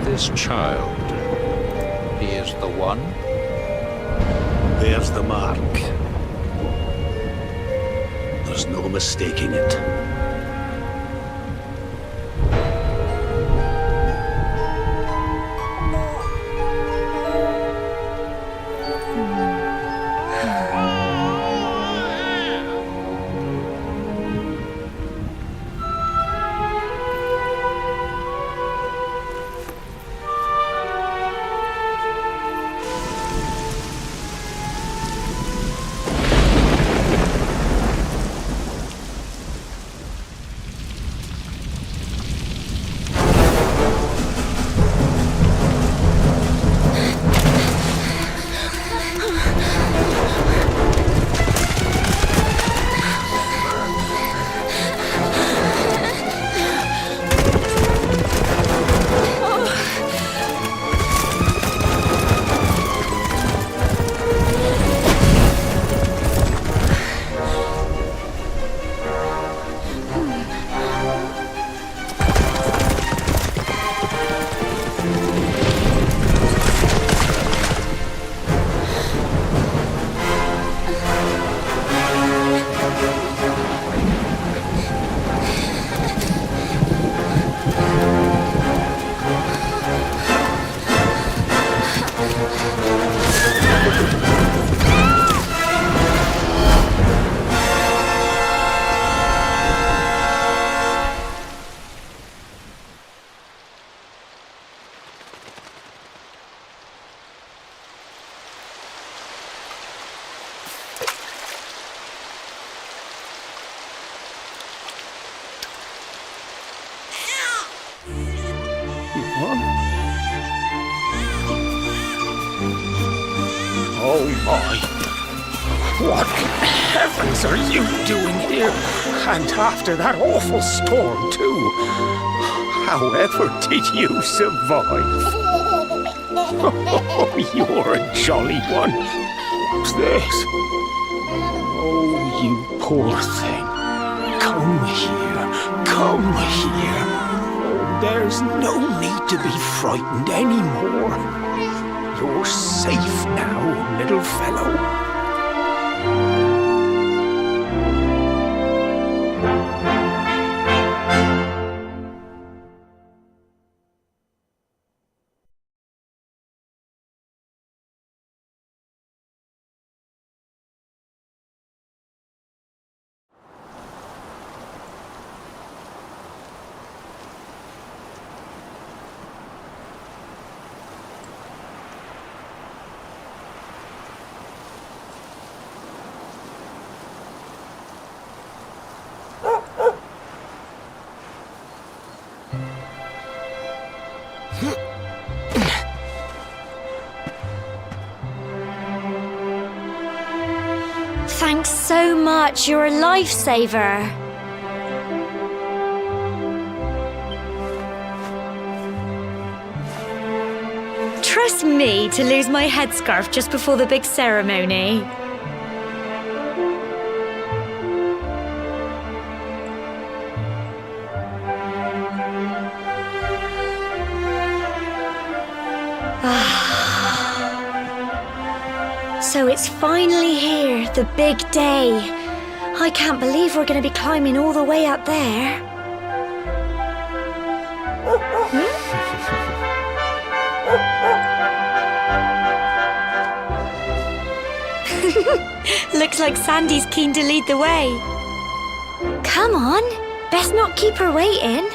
This child, he is the one? There's the mark. There's no mistaking it. Oh my! What in heavens are you doing here? And after that awful storm, too. However did you survive? Oh, you're a jolly one. What's this? Oh, you poor thing. Come here. Come here. Oh, there's no need to be frightened anymore. You're safe now, little fellow. Thanks so much, you're a lifesaver. Trust me to lose my headscarf just before the big ceremony. So it's finally here, the big day. I can't believe we're going to be climbing all the way up there. Looks like Sandy's keen to lead the way. Come on, best not keep her waiting.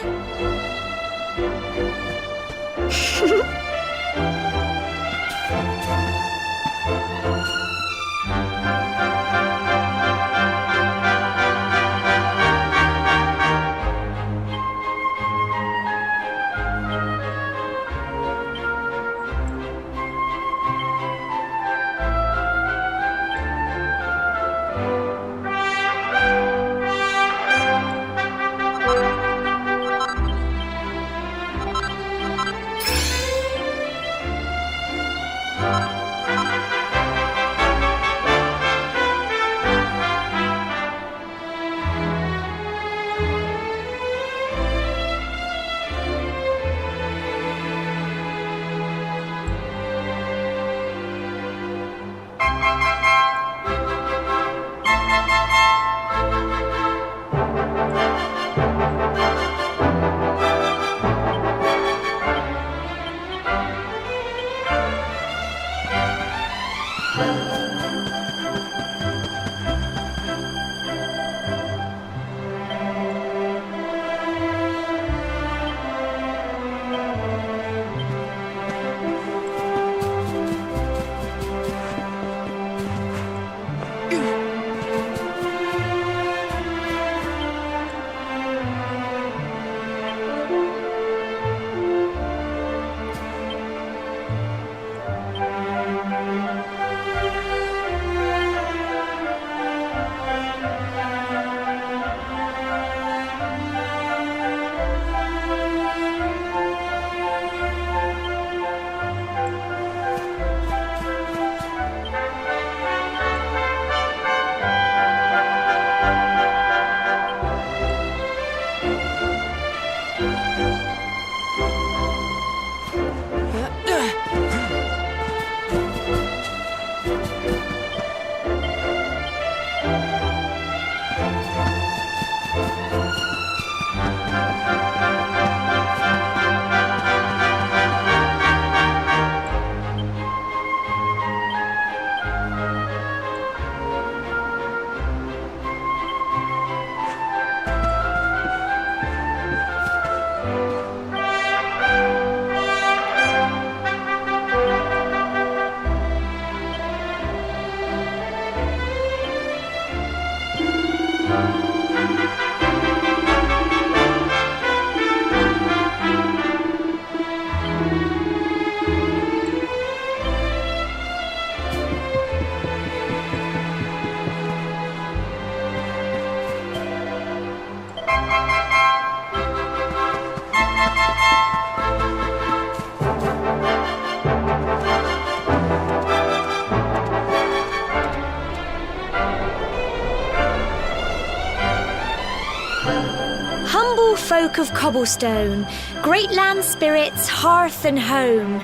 Humble folk of Cobblestone, great land spirits, hearth and home.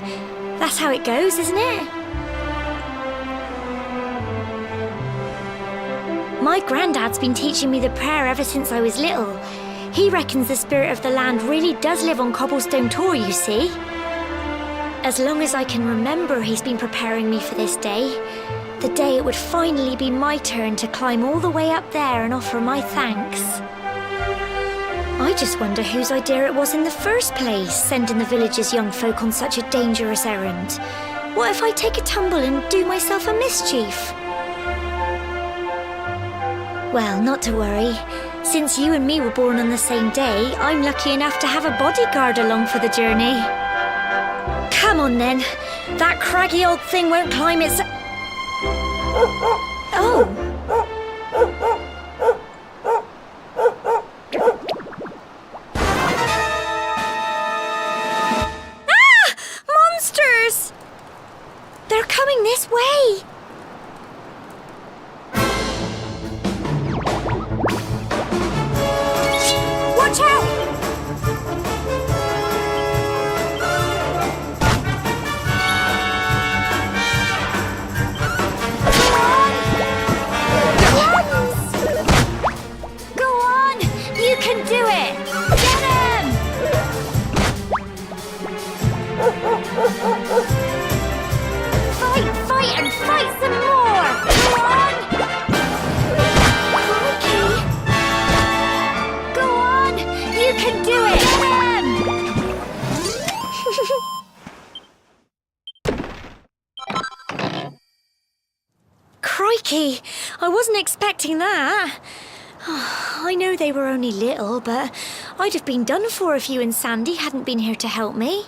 That's how it goes, isn't it? My granddad's been teaching me the prayer ever since I was little. He reckons the spirit of the land really does live on Cobblestone Tor, you see. As long as I can remember, he's been preparing me for this day. The day it would finally be my turn to climb all the way up there and offer my thanks. I just wonder whose idea it was in the first place, sending the village's young folk on such a dangerous errand. What if I take a tumble and do myself a mischief? Well, not to worry. Since you and me were born on the same day, I'm lucky enough to have a bodyguard along for the journey. Come on then. That craggy old thing won't climb its... Oh! Crikey, I wasn't expecting that. I know they were only little, but I'd have been done for if you and Sandy hadn't been here to help me.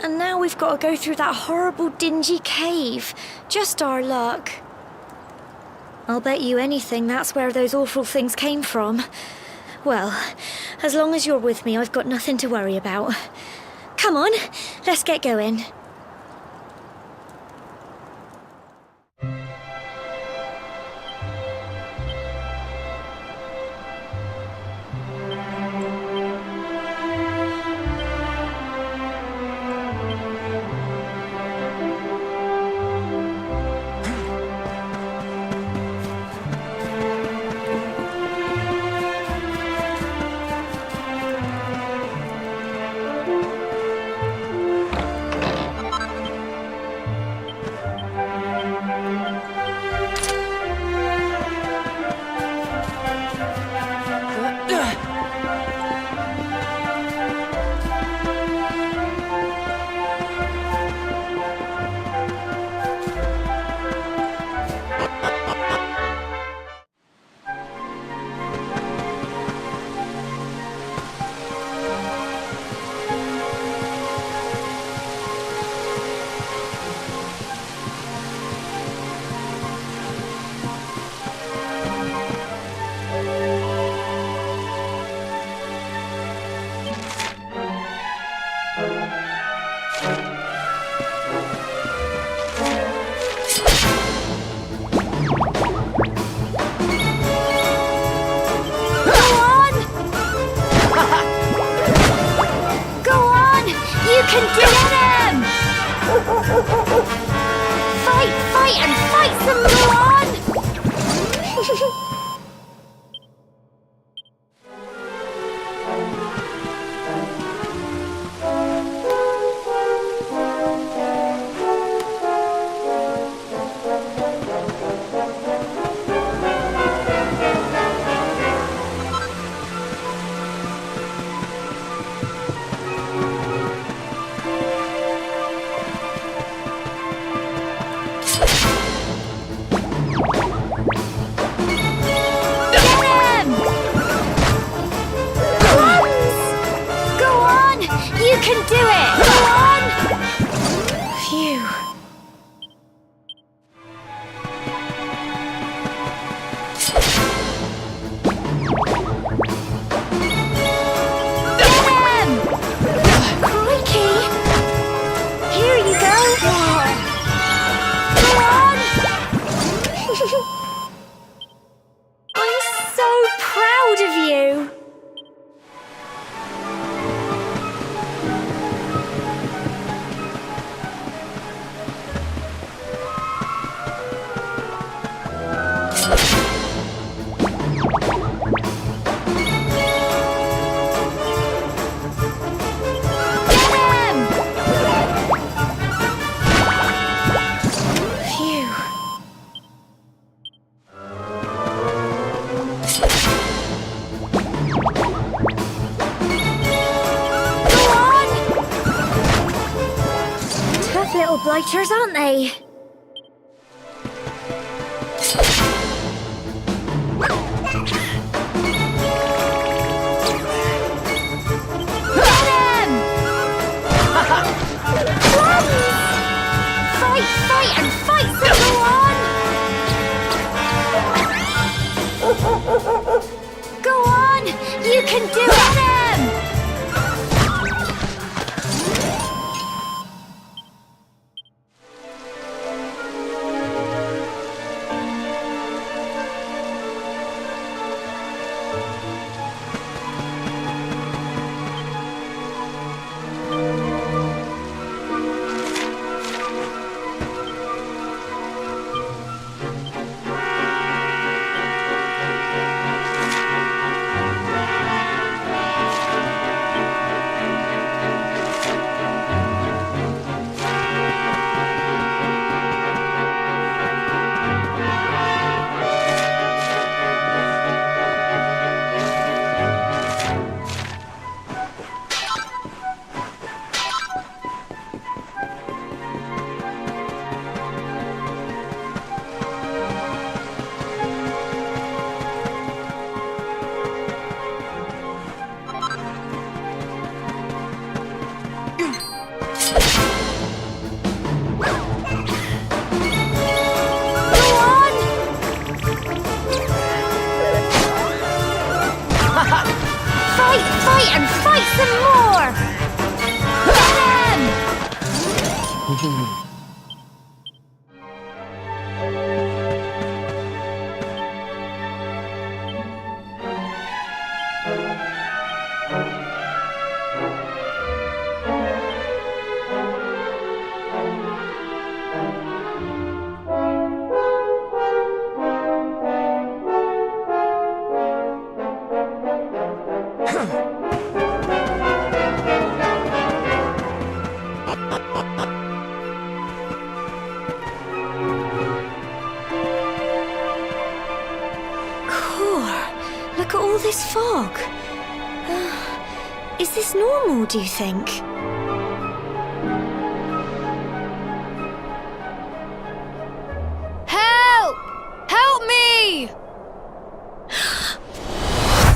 And now we've got to go through that horrible dingy cave. Just our luck. I'll bet you anything that's where those awful things came from. Well, as long as you're with me, I've got nothing to worry about. Come on, let's get going. Blighters, aren't they? Fight and fight, so go on! Go on! You can do it! Look at all this fog. Is this normal, do you think? Help! Help me!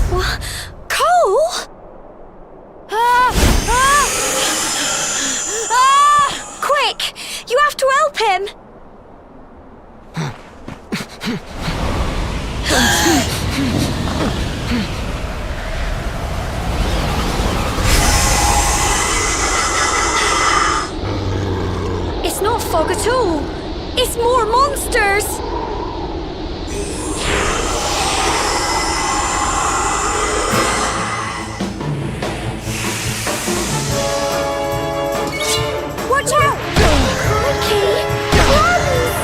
What? Cole? Quick! You have to help him! It's not fog at all. It's more monsters. Watch out! Crikey! Runs!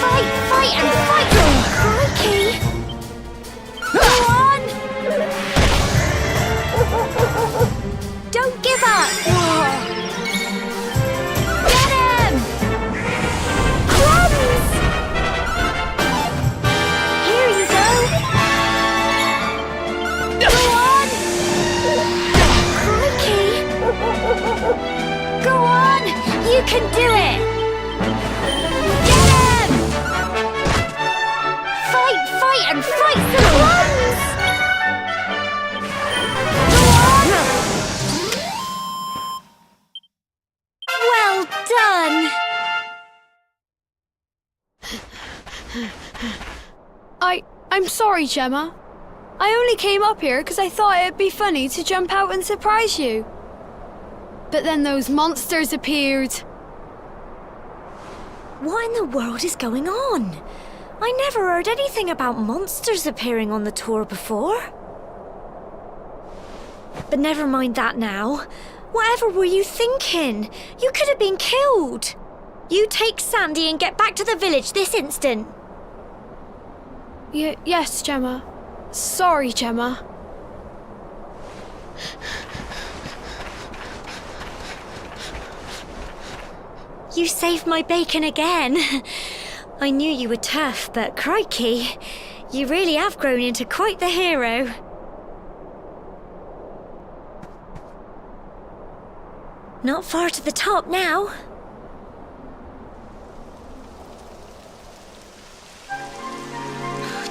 Fight and fight! Crikey! Go on! Don't give up! Get him! Crumbs! Here you go! Go on! Crikey! Go on! You can do it! Get him! Fight and fight the crumbs! Go on! Well done! I'm sorry, Gemma. I only came up here because I thought it'd be funny to jump out and surprise you. But then those monsters appeared. What in the world is going on? I never heard anything about monsters appearing on the tour before. But never mind that now. Whatever were you thinking? You could have been killed. You take Sandy and get back to the village this instant. Yes, Gemma. Sorry, Gemma. You saved my bacon again. I knew you were tough, but crikey, you really have grown into quite the hero. Not far to the top now.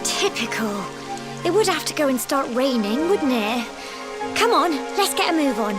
Typical. It would have to go and start raining, wouldn't it? Come on, let's get a move on.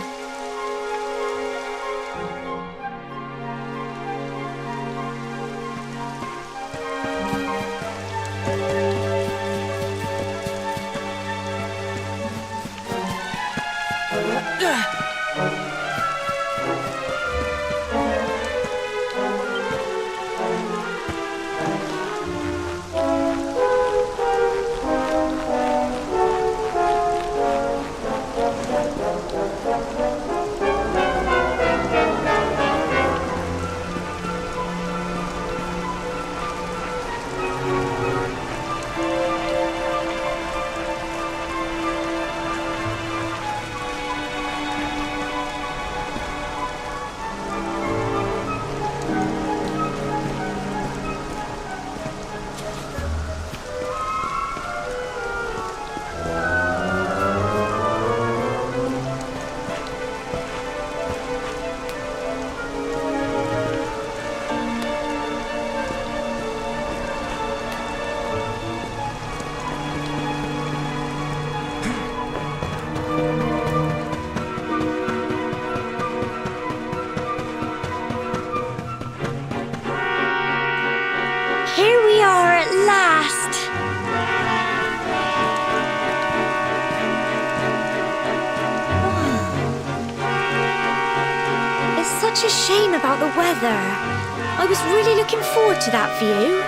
shame about the weather. I was really looking forward to that view.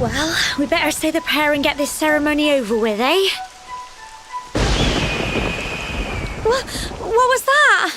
Well, we better say the prayer and get this ceremony over with, eh? What was that?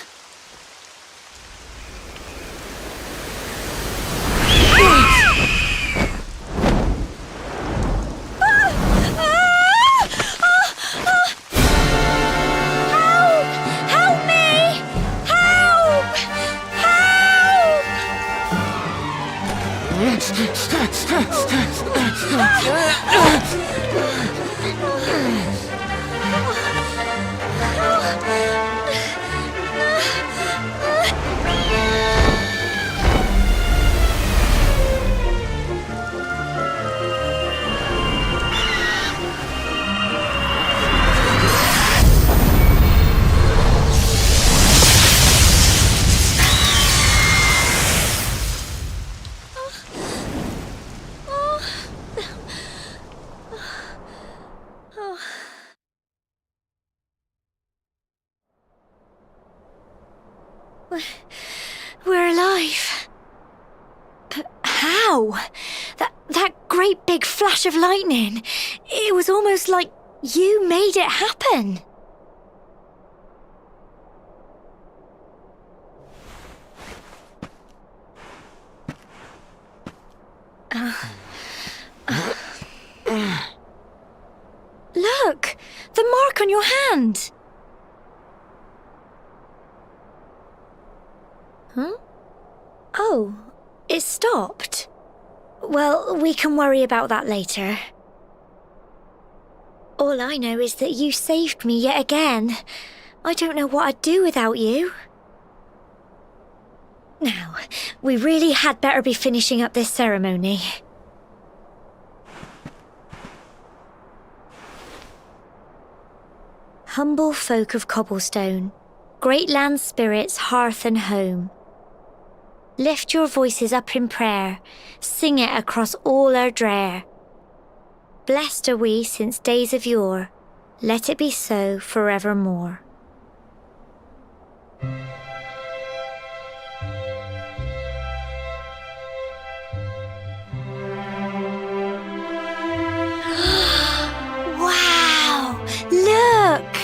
We're alive. But how? That great big flash of lightning. It was almost like you made it happen. Look! The mark on your hand! Huh? Oh, it stopped. Well, we can worry about that later. All I know is that you saved me yet again. I don't know what I'd do without you. Now, we really had better be finishing up this ceremony. Humble folk of Cobblestone, great land spirits, hearth and home. Lift your voices up in prayer, sing it across all our drear. Blessed are we since days of yore, let it be so forevermore. Wow! Look!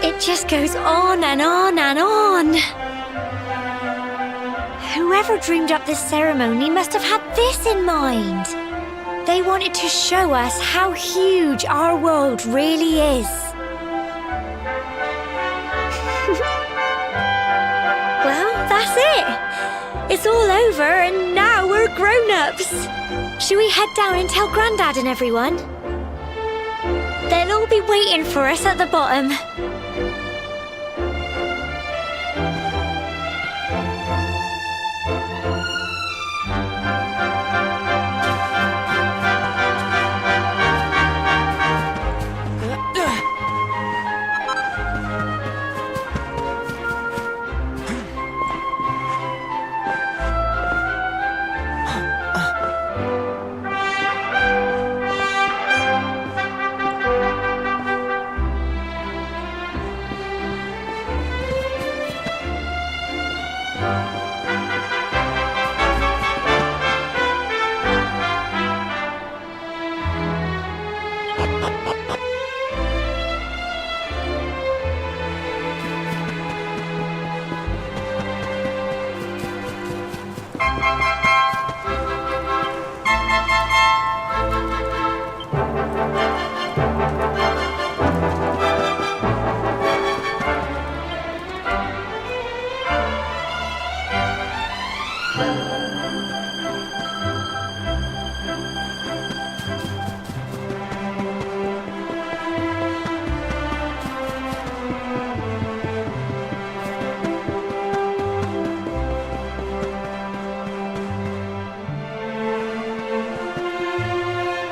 It just goes on and on and on. Whoever dreamed up this ceremony must have had this in mind. They wanted to show us how huge our world really is. Well, that's it. It's all over and now we're grown-ups. Shall we head down and tell Grandad and everyone? They'll all be waiting for us at the bottom.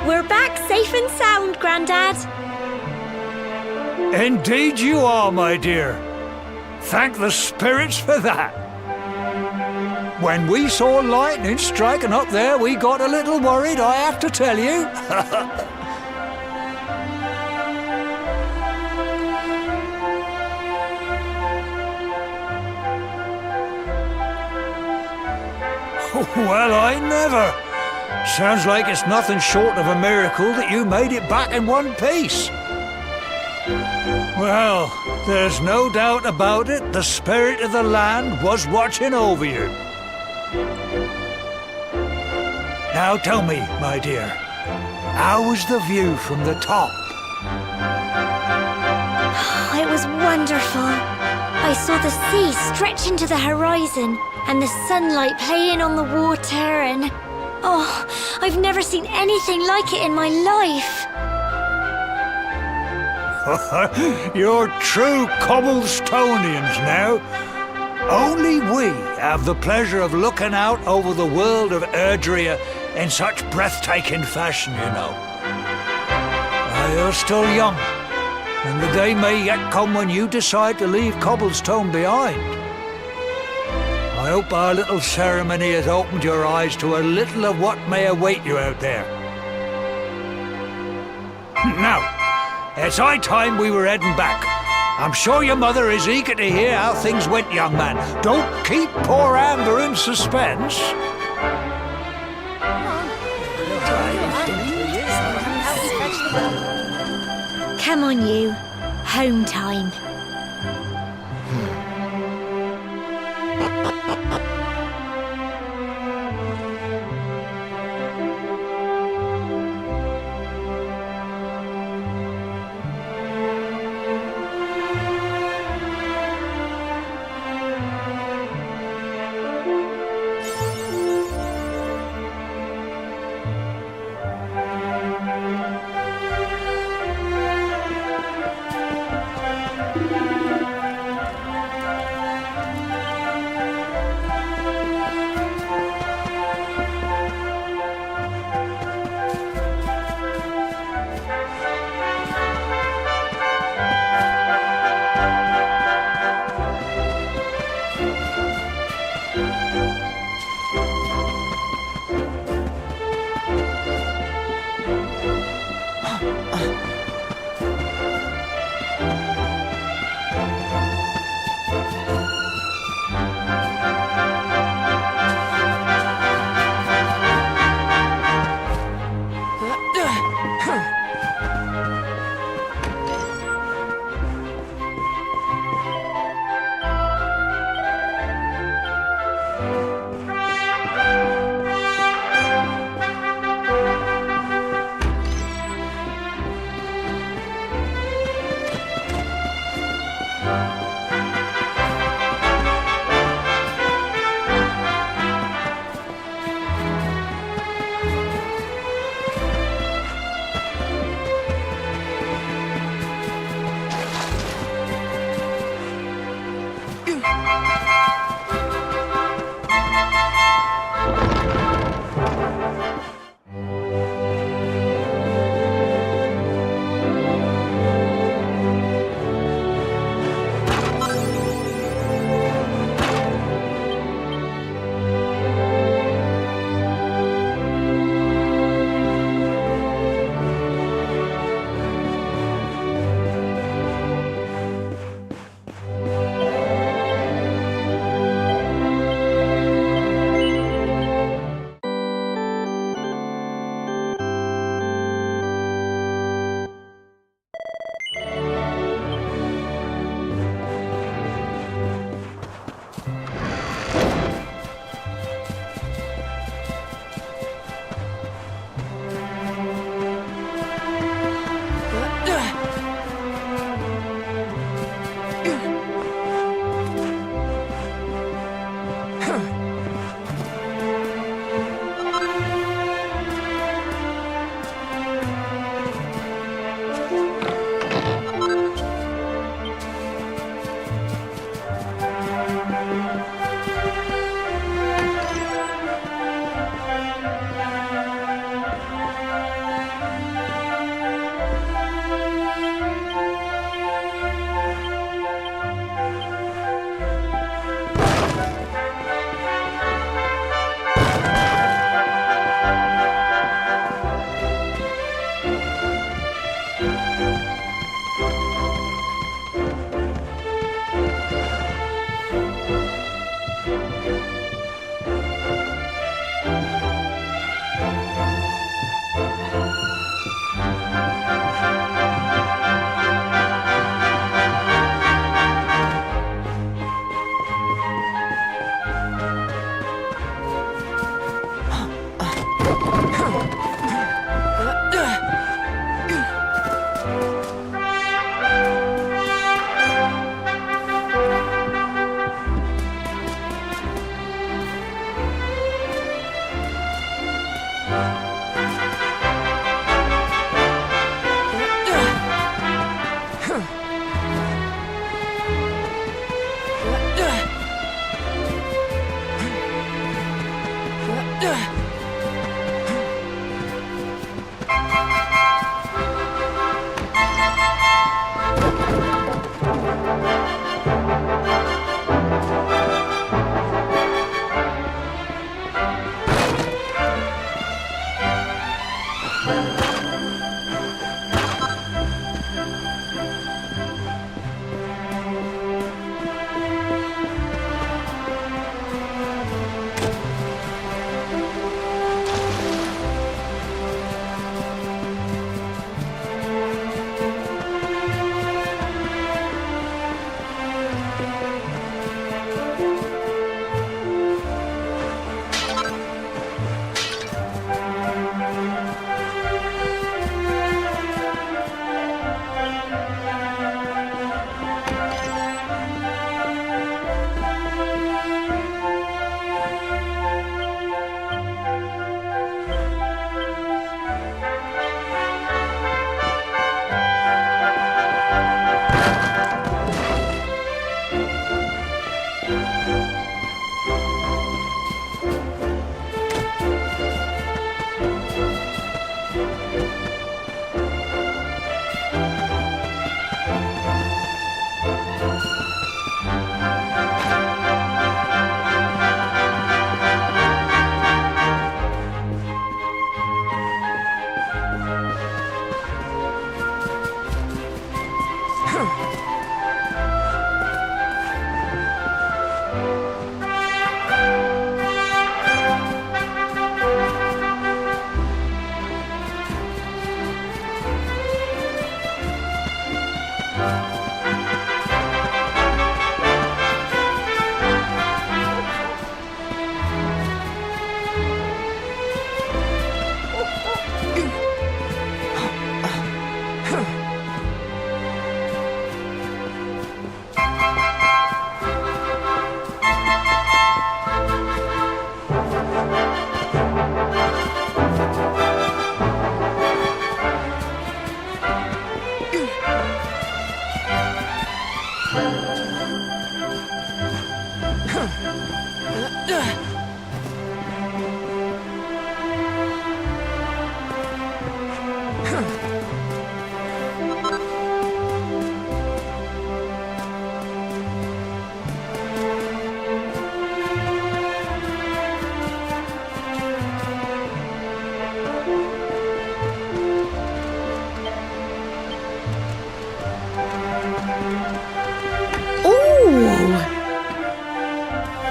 We're back safe and sound, Grandad. Indeed you are, my dear. Thank the spirits for that. When we saw lightning striking up there, we got a little worried, I have to tell you. Well, I never. Sounds like it's nothing short of a miracle that you made it back in one piece. Well, there's no doubt about it, the spirit of the land was watching over you. Now tell me, my dear, how was the view from the top? It was wonderful. I saw the sea stretch into the horizon and the sunlight playing on the water and... Oh, I've never seen anything like it in my life. You're true Cobblestonians now. Only we have the pleasure of looking out over the world of Erdrea in such breathtaking fashion, you know. You're still young, and the day may yet come when you decide to leave Cobblestone behind. I hope our little ceremony has opened your eyes to a little of what may await you out there. Now, it's high time we were heading back. I'm sure your mother is eager to hear how things went, young man. Don't keep poor Amber in suspense. Come on, you. Home time.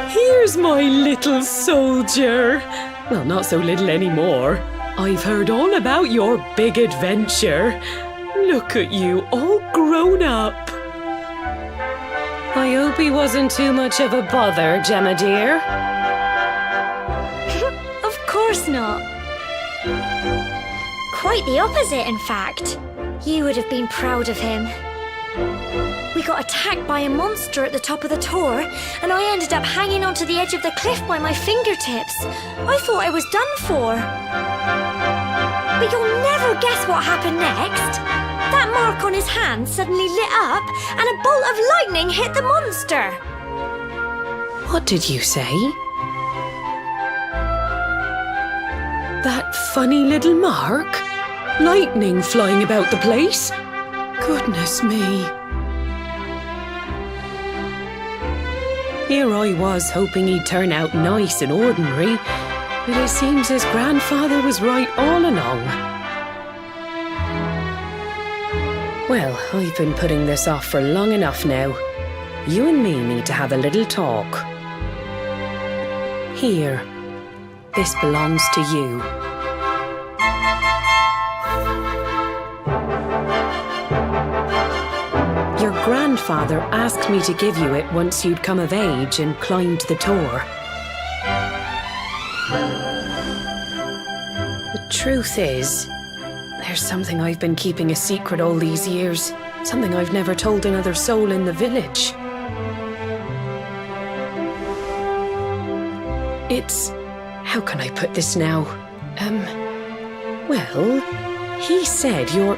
Here's my little soldier. Well, not so little anymore. I've heard all about your big adventure. Look at you, all grown up. I hope he wasn't too much of a bother, Gemma dear. Of course not. Quite the opposite, in fact. You would have been proud of him. We got attacked by a monster at the top of the Tor, and I ended up hanging onto the edge of the cliff by my fingertips. I thought I was done for. But you'll never guess what happened next. That mark on his hand suddenly lit up, and a bolt of lightning hit the monster. What did you say? That funny little mark? Lightning flying about the place? Goodness me. Here I was hoping he'd turn out nice and ordinary, but it seems his grandfather was right all along. Well, I've been putting this off for long enough now. You and me need to have a little talk. Here, this belongs to you. Your grandfather asked me to give you it once you'd come of age and climbed the Tor. The truth is, there's something I've been keeping a secret all these years. Something I've never told another soul in the village. It's... how can I put this now? Well, he said you're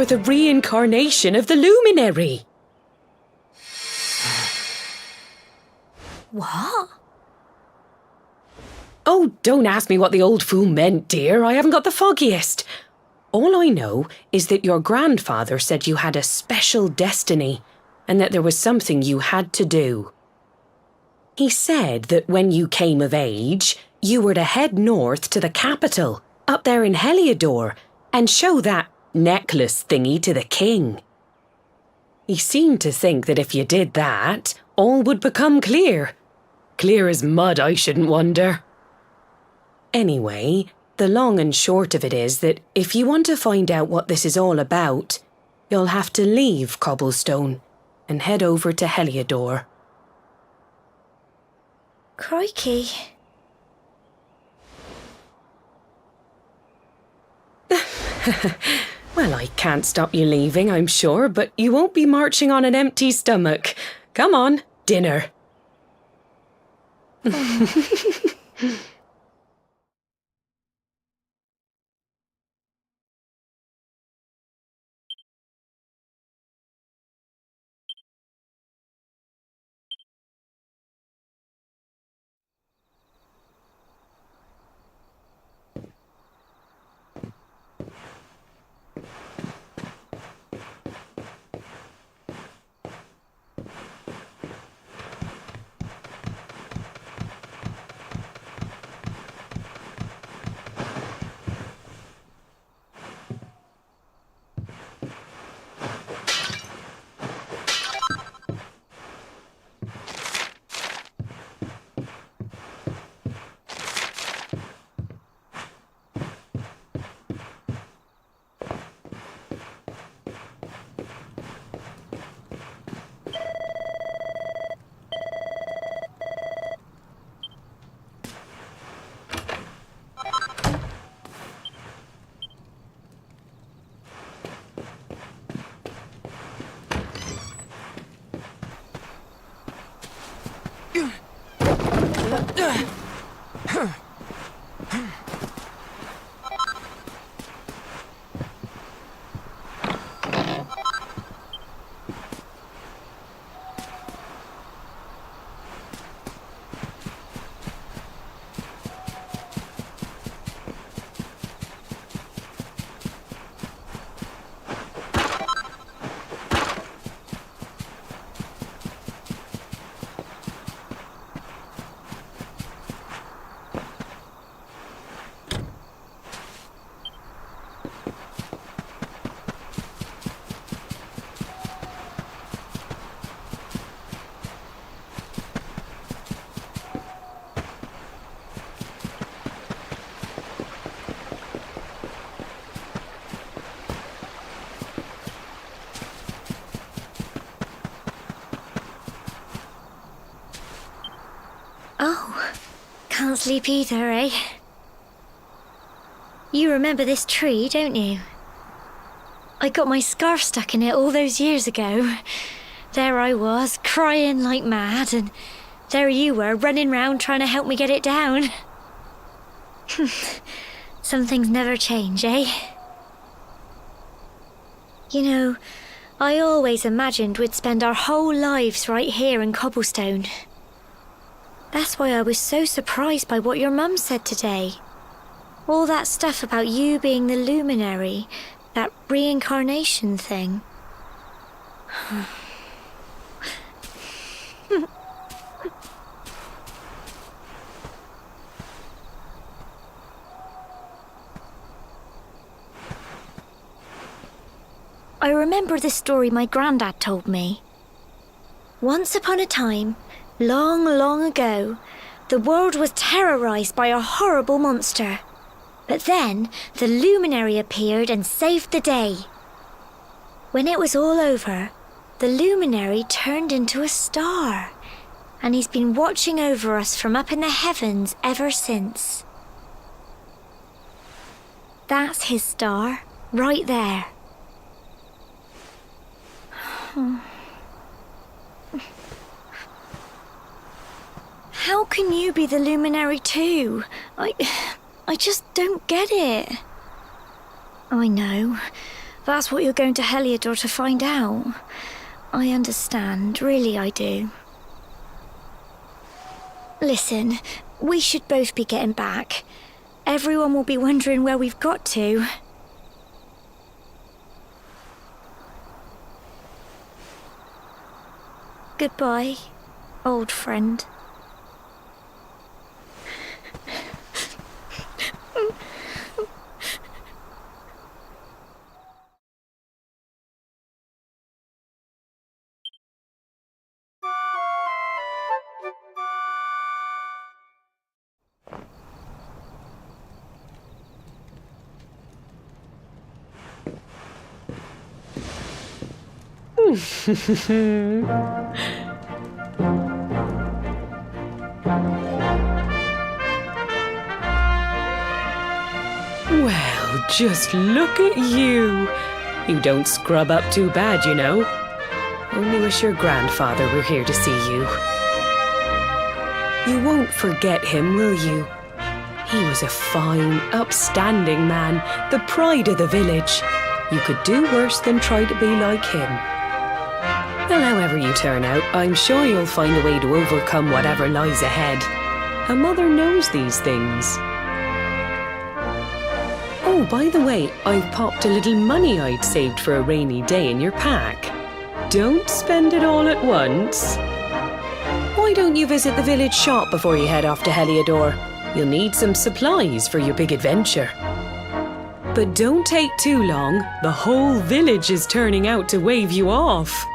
the reincarnation of the luminary. What? Oh, don't ask me what the old fool meant, dear. I haven't got the foggiest. All I know is that your grandfather said you had a special destiny and that there was something you had to do. He said that when you came of age, you were to head north to the capital, up there in Heliodor, and show that necklace thingy to the king. He seemed to think that if you did that, all would become clear. Clear as mud, I shouldn't wonder. Anyway, the long and short of it is that if you want to find out what this is all about, you'll have to leave Cobblestone and head over to Heliodor. Crikey. Well, I can't stop you leaving, I'm sure, but you won't be marching on an empty stomach. Come on, dinner. can't sleep either, eh? You remember this tree, don't you? I got my scarf stuck in it all those years ago. There I was, crying like mad, and there you were, running round trying to help me get it down. Some things never change, eh? You know, I always imagined we'd spend our whole lives right here in Cobblestone. That's why I was so surprised by what your mum said today. All that stuff about you being the luminary, that reincarnation thing. I remember the story my granddad told me. Once upon a time, long, long ago, the world was terrorized by a horrible monster. But then, the luminary appeared and saved the day. When it was all over, the luminary turned into a star, and he's been watching over us from up in the heavens ever since. That's his star, right there. How can you be the luminary too? I just don't get it. I know. That's what you're going to Heliodor to find out. I understand, really I do. Listen, we should both be getting back. Everyone will be wondering where we've got to. Goodbye, old friend. Well, just look at you. You don't scrub up too bad, you know. Only wish your grandfather were here to see you. You won't forget him, will you? He was a fine, upstanding man, the pride of the village. You could do worse than try to be like him. Well, however you turn out, I'm sure you'll find a way to overcome whatever lies ahead. A mother knows these things. Oh, by the way, I've popped a little money I'd saved for a rainy day in your pack. Don't spend it all at once. Why don't you visit the village shop before you head off to Heliodor? You'll need some supplies for your big adventure. But don't take too long. The whole village is turning out to wave you off.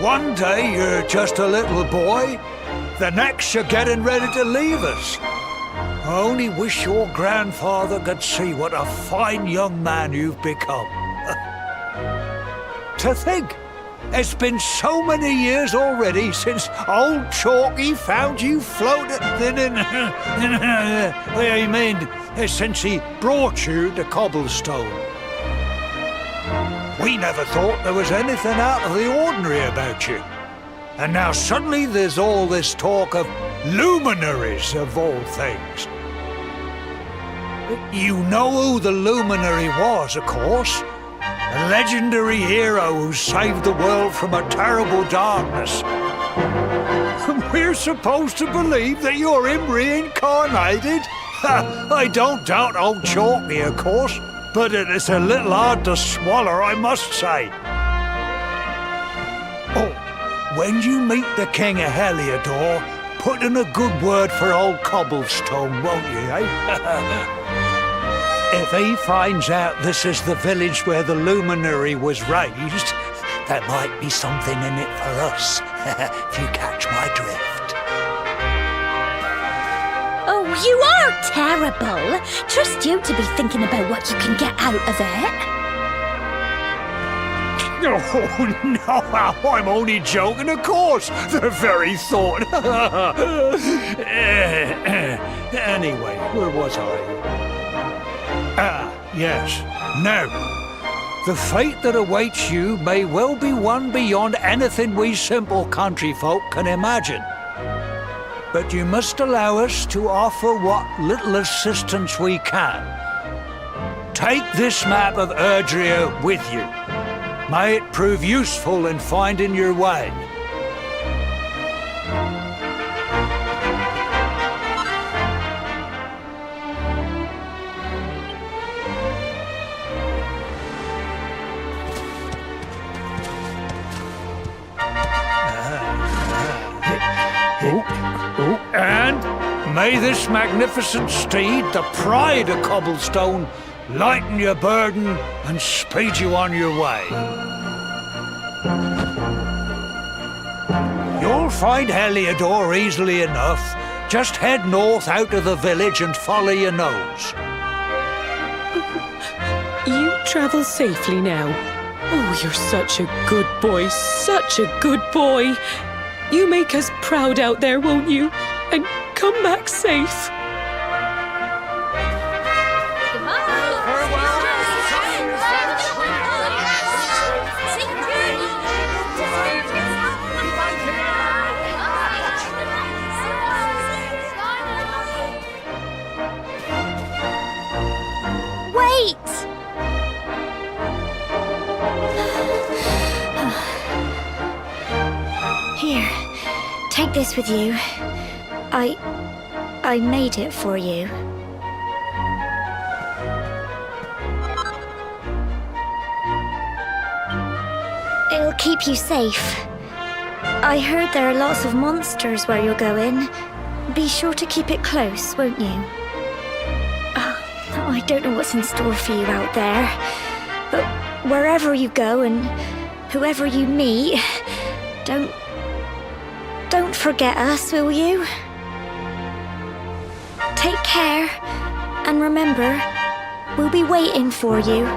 One day you're just a little boy, the next you're getting ready to leave us. I only wish your grandfather could see what a fine young man you've become. To think, it's been so many years already since old Chalky found you floating. I mean, since he brought you to Cobblestone. We never thought there was anything out of the ordinary about you. And now suddenly there's all this talk of luminaries of all things. You know who the luminary was, of course. A legendary hero who saved the world from a terrible darkness. We're supposed to believe that you're him reincarnated? I don't doubt old Chalky, of course, but it is a little hard to swallow, I must say. Oh, when you meet the King of Heliodor, put in a good word for old Cobblestone, won't you, eh? If he finds out this is the village where the luminary was raised, there might be something in it for us, if you catch my drift. Oh, you are terrible. Trust you to be thinking about what you can get out of it. Oh, no, I'm only joking, of course. The very thought. Anyway, where was I? Ah, yes. Now, the fate that awaits you may well be one beyond anything we simple country folk can imagine. But you must allow us to offer what little assistance we can. Take this map of Erdrea with you. May it prove useful in finding your way. And may this magnificent steed, the pride of Cobblestone, lighten your burden and speed you on your way. You'll find Heliodor easily enough. Just head north out of the village and follow your nose. You travel safely now. Oh, you're such a good boy, such a good boy. You make us proud out there, won't you? And come back safe. Wait! Here, take this with you. I made it for you. It'll keep you safe. I heard there are lots of monsters where you're going. Be sure to keep it close, won't you? I don't know what's in store for you out there, but wherever you go and whoever you meet, don't forget us, will you? Take care, and remember, we'll be waiting for you.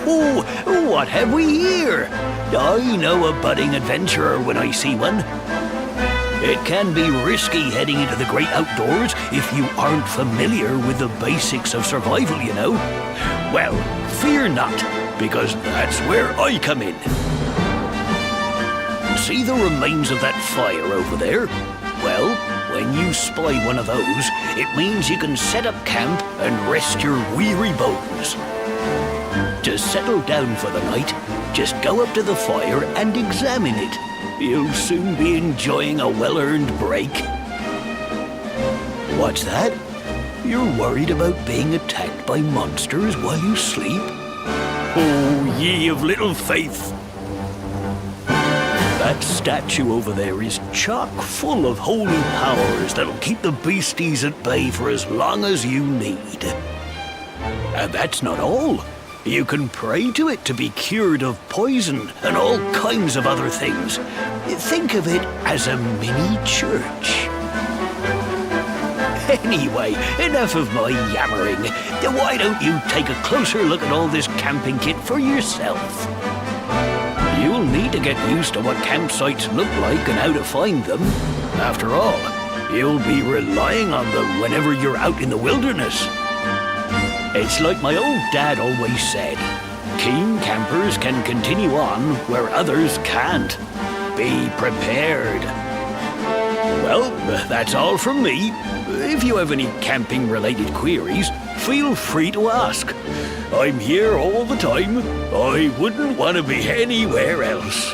Oh, what have we here? I know a budding adventurer when I see one. It can be risky heading into the great outdoors if you aren't familiar with the basics of survival, you know. Well, fear not, because that's where I come in. See the remains of that fire over there? Well, when you spy one of those, it means you can set up camp and rest your weary bones. To settle down for the night, just go up to the fire and examine it. You'll soon be enjoying a well-earned break. What's that? You're worried about being attacked by monsters while you sleep? Oh, ye of little faith! That statue over there is chock full of holy powers that'll keep the beasties at bay for as long as you need. And that's not all. You can pray to it to be cured of poison and all kinds of other things. Think of it as a mini church. Anyway, enough of my yammering. Why don't you take a closer look at all this camping kit for yourself? You'll need to get used to what campsites look like and how to find them. After all, you'll be relying on them whenever you're out in the wilderness. It's like my old dad always said, keen campers can continue on where others can't. Be prepared. Well, that's all from me. If you have any camping-related queries, feel free to ask. I'm here all the time. I wouldn't want to be anywhere else.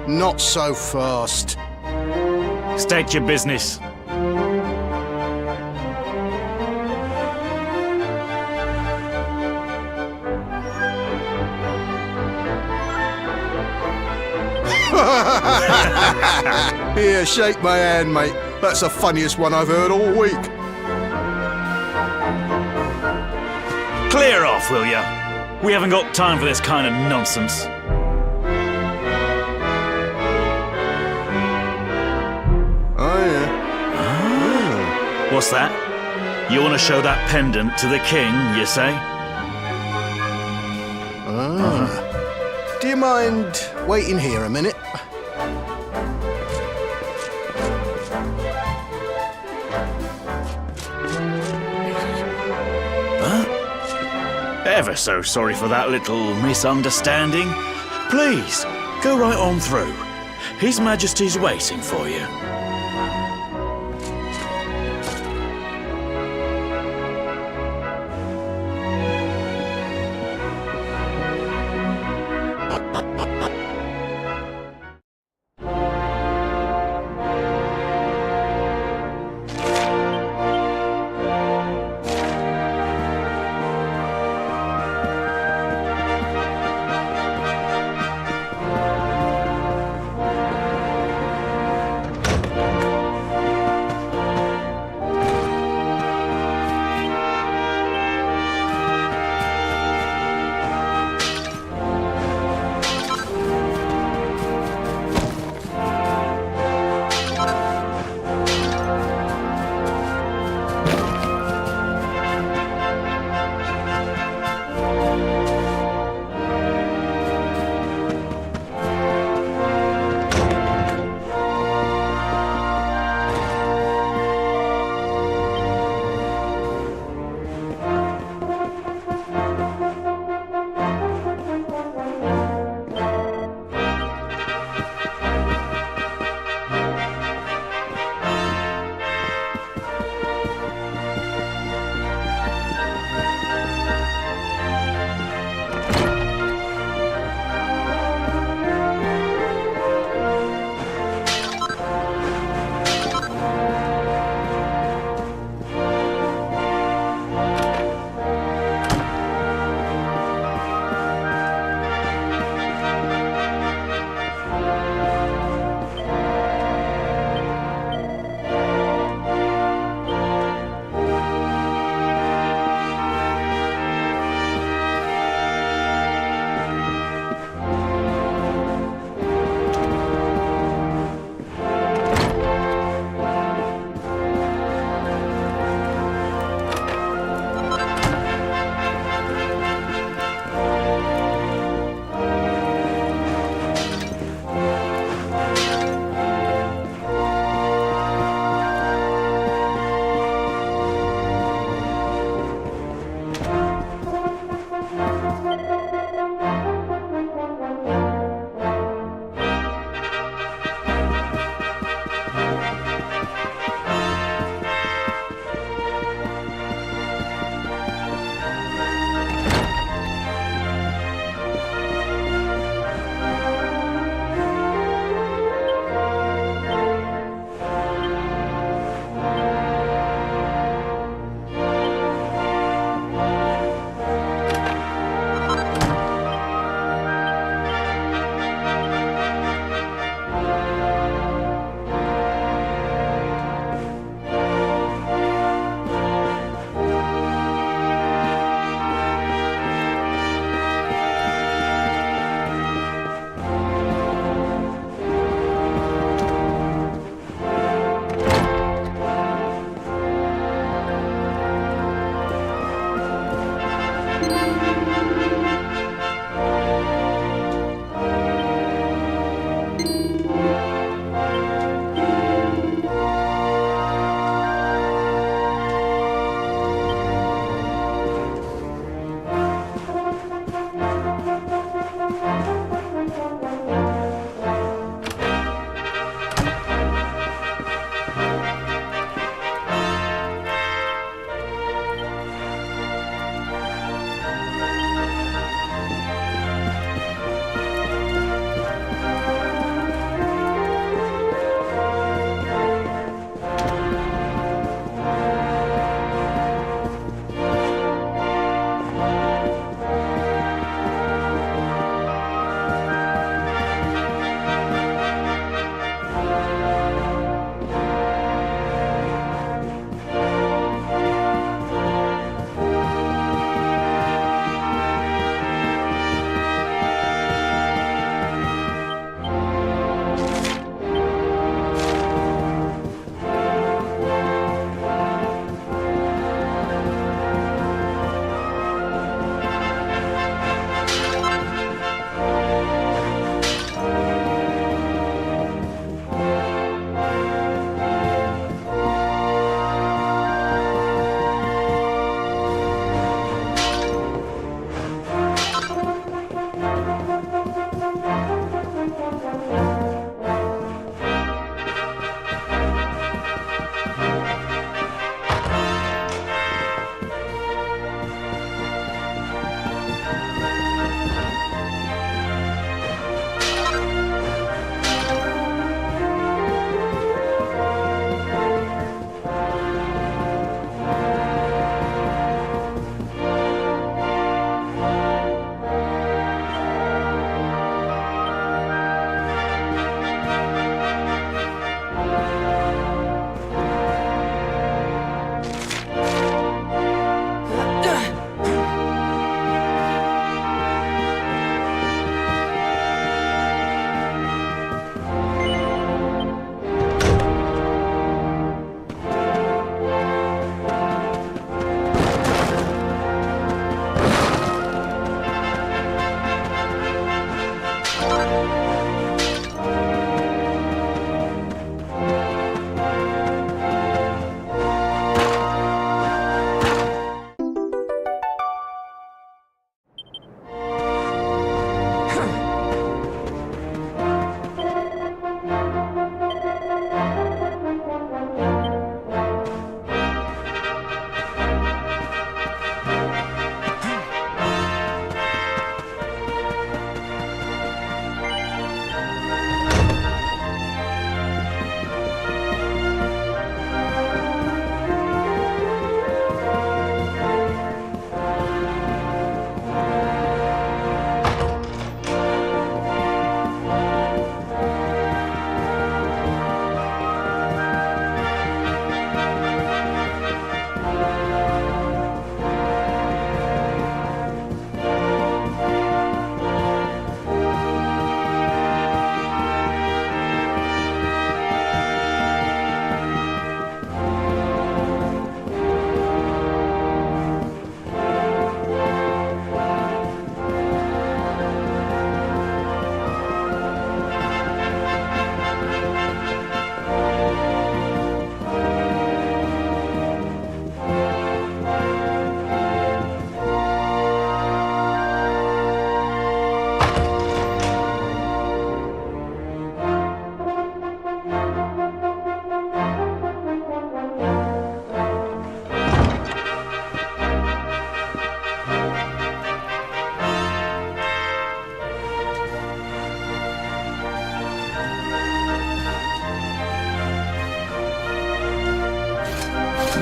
Not so fast. State your business. Here, shake my hand, mate. That's the funniest one I've heard all week. Clear off, will ya? We haven't got time for this kind of nonsense. Oh, yeah. What's that? You want to show that pendant to the king, you say? Do you mind waiting here a minute? Ever so sorry for that little misunderstanding. Please, go right on through. His Majesty's waiting for you.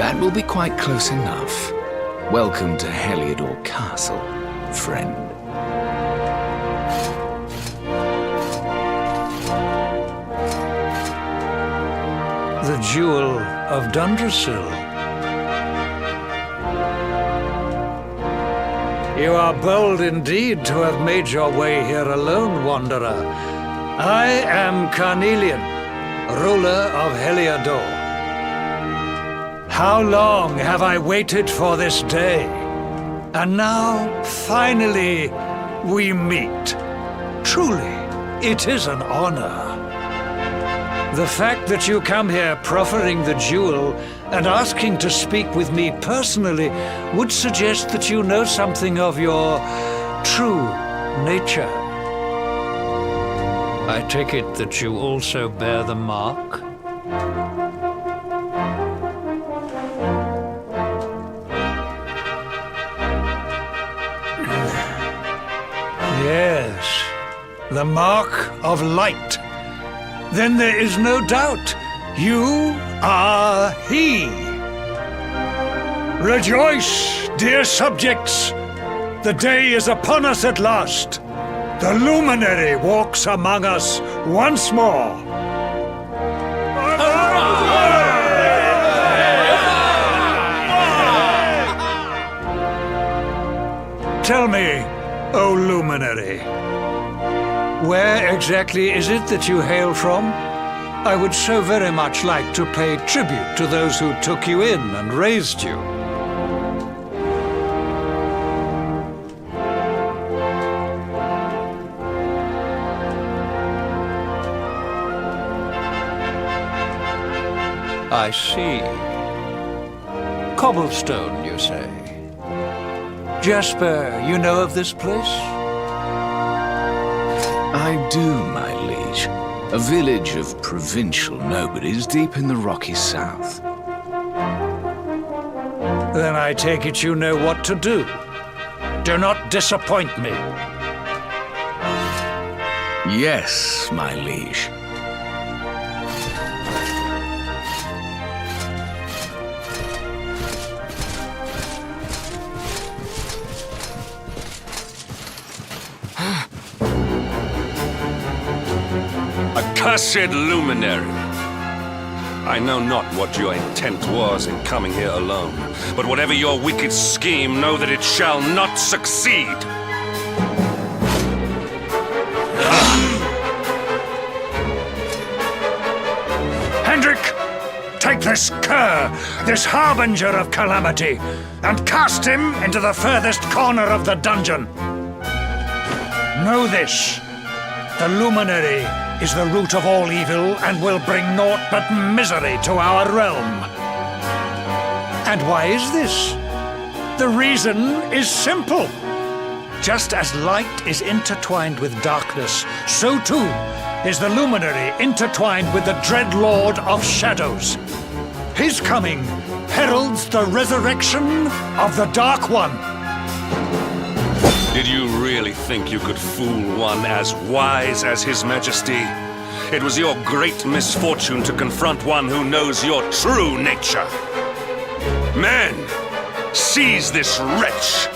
That will be quite close enough. Welcome to Heliodor Castle, friend. The Jewel of Dundrasil. You are bold indeed to have made your way here alone, Wanderer. I am Carnelian, ruler of Heliodor. How long have I waited for this day? And now, finally, we meet. Truly, it is an honor. The fact that you come here proffering the jewel and asking to speak with me personally would suggest that you know something of your true nature. I take it that you also bear the mark? Yes, the mark of light. Then there is no doubt, you are he. Rejoice, dear subjects! The day is upon us at last. The luminary walks among us once more. Tell me, O luminary, where exactly is it that you hail from? I would so very much like to pay tribute to those who took you in and raised you. I see. Cobblestone, you say? Jasper, you know of this place? I do, my liege. A village of provincial nobodies deep in the rocky south. Then I take it you know what to do. Do not disappoint me. Yes, my liege. Accursed luminary! I know not what your intent was in coming here alone, but whatever your wicked scheme, know that it shall not succeed! Hendrik! Take this cur, this harbinger of calamity, and cast him into the furthest corner of the dungeon. Know this. The luminary is the root of all evil and will bring naught but misery to our realm. And why is this? The reason is simple. Just as light is intertwined with darkness, so too is the luminary intertwined with the dread lord of shadows. His coming heralds the resurrection of the Dark One. Did you really think you could fool one as wise as His Majesty? It was your great misfortune to confront one who knows your true nature. Men, seize this wretch!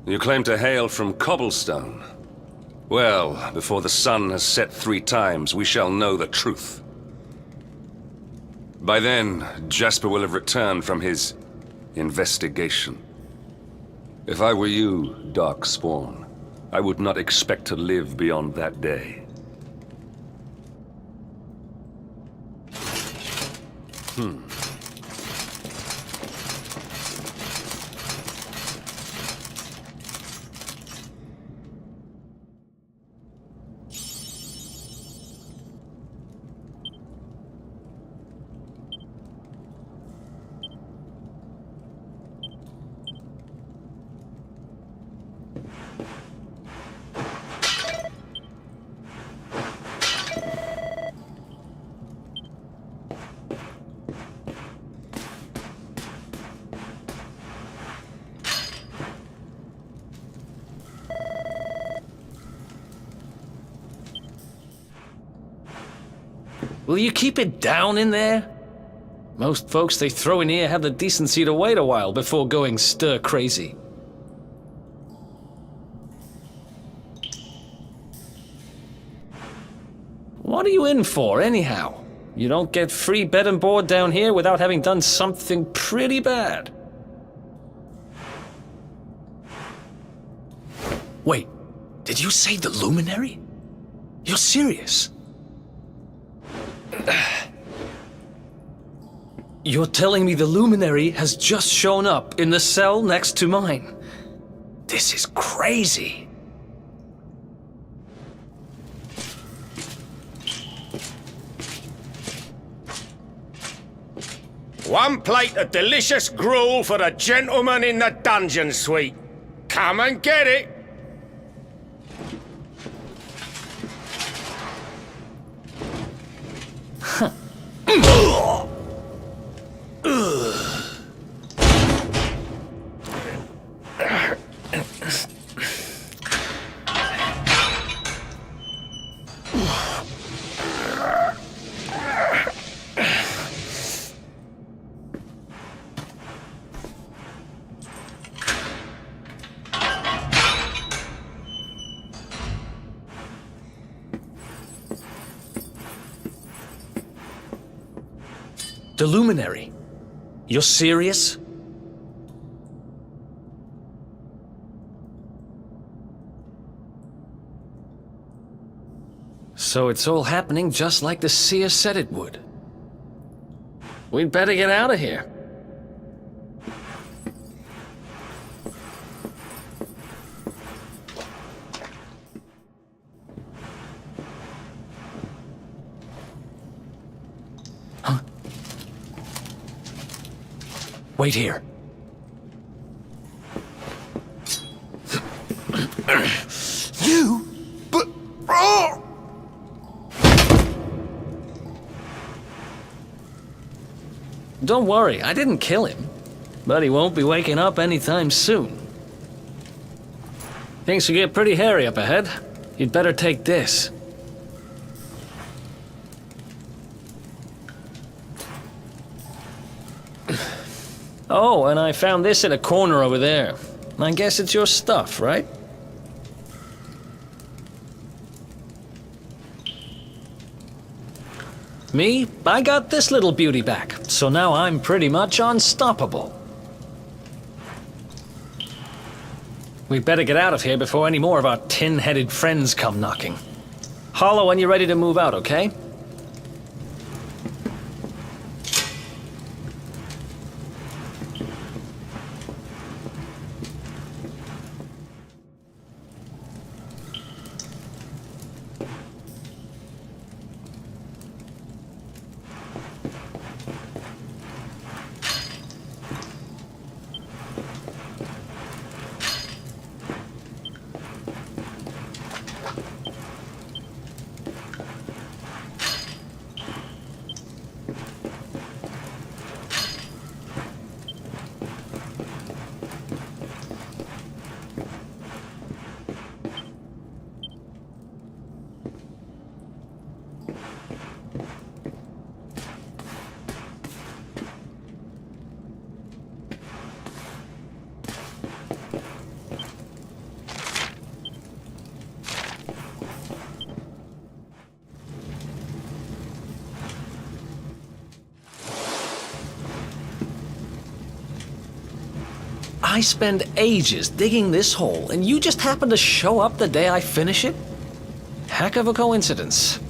You claim to hail from Cobblestone. Well, before the sun has set 3 times, we shall know the truth. By then, Jasper will have returned from his investigation. If I were you, Dark Spawn, I would not expect to live beyond that day. Will you keep it down in there? Most folks they throw in here have the decency to wait a while before going stir crazy. What are you in for, anyhow? You don't get free bed and board down here without having done something pretty bad. Wait, did you say the Luminary? You're serious? You're telling me the Luminary has just shown up in the cell next to mine? This is crazy. One plate of delicious gruel for the gentleman in the dungeon suite. Come and get it. The Luminary? You're serious? So it's all happening just like the seer said it would. We'd better get out of here. Wait here. You? But... Oh! Don't worry, I didn't kill him. But he won't be waking up anytime soon. Things will get pretty hairy up ahead. You'd better take this. Oh, and I found this in a corner over there. I guess it's your stuff, right? Me? I got this little beauty back, so now I'm pretty much unstoppable. We'd better get out of here before any more of our tin-headed friends come knocking. Holler when you're ready to move out, okay? I spend ages digging this hole, and you just happen to show up the day I finish it? Heck of a coincidence.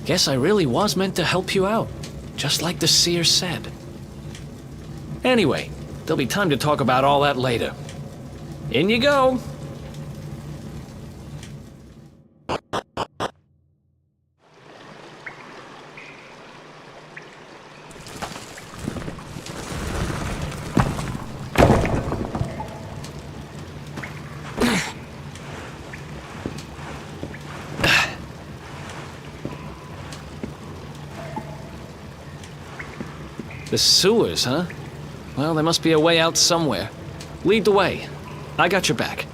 Guess I really was meant to help you out, just like the seer said. Anyway, there'll be time to talk about all that later. In you go. The sewers, huh? Well, there must be a way out somewhere. Lead the way. I got your back.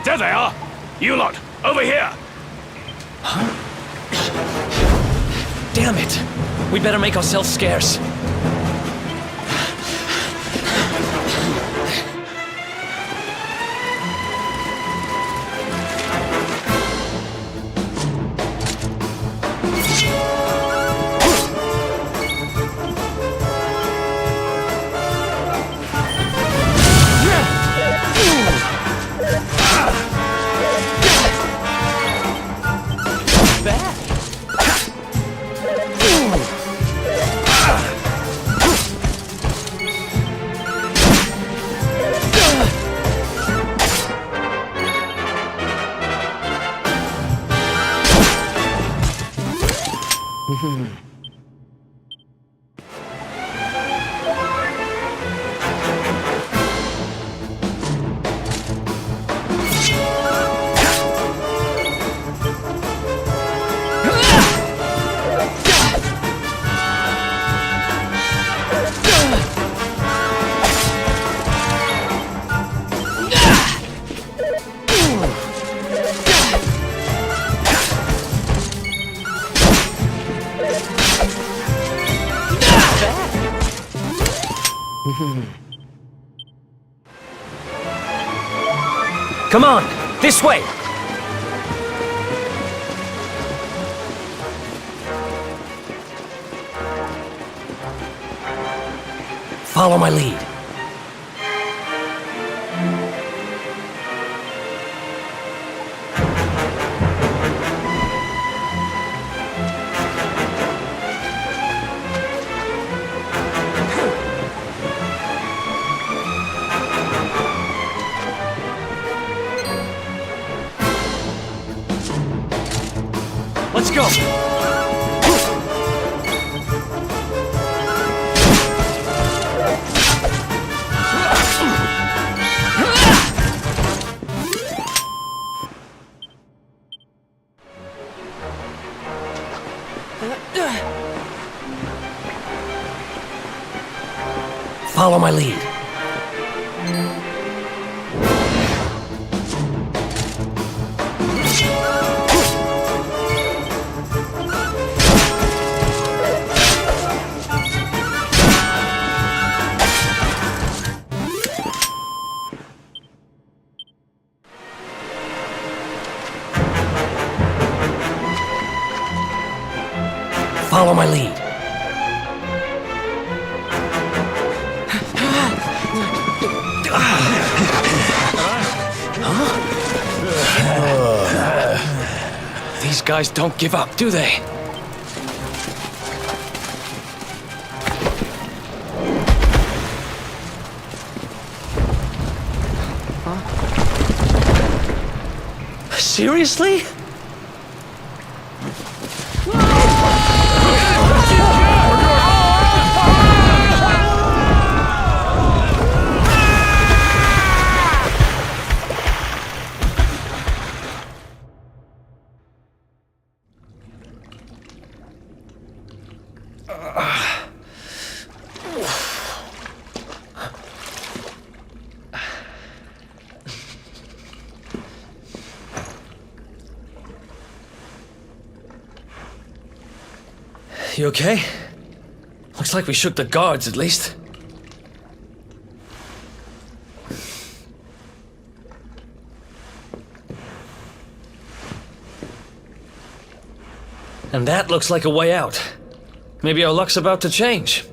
There they are! You lot, over here! Huh? Damn it! We better make ourselves scarce. Come on, this way! Follow my lead. Let's go! Follow my lead. Follow my lead. These guys don't give up, do they? Seriously? You okay? Looks like we shook the guards, at least. And that looks like a way out. Maybe our luck's about to change.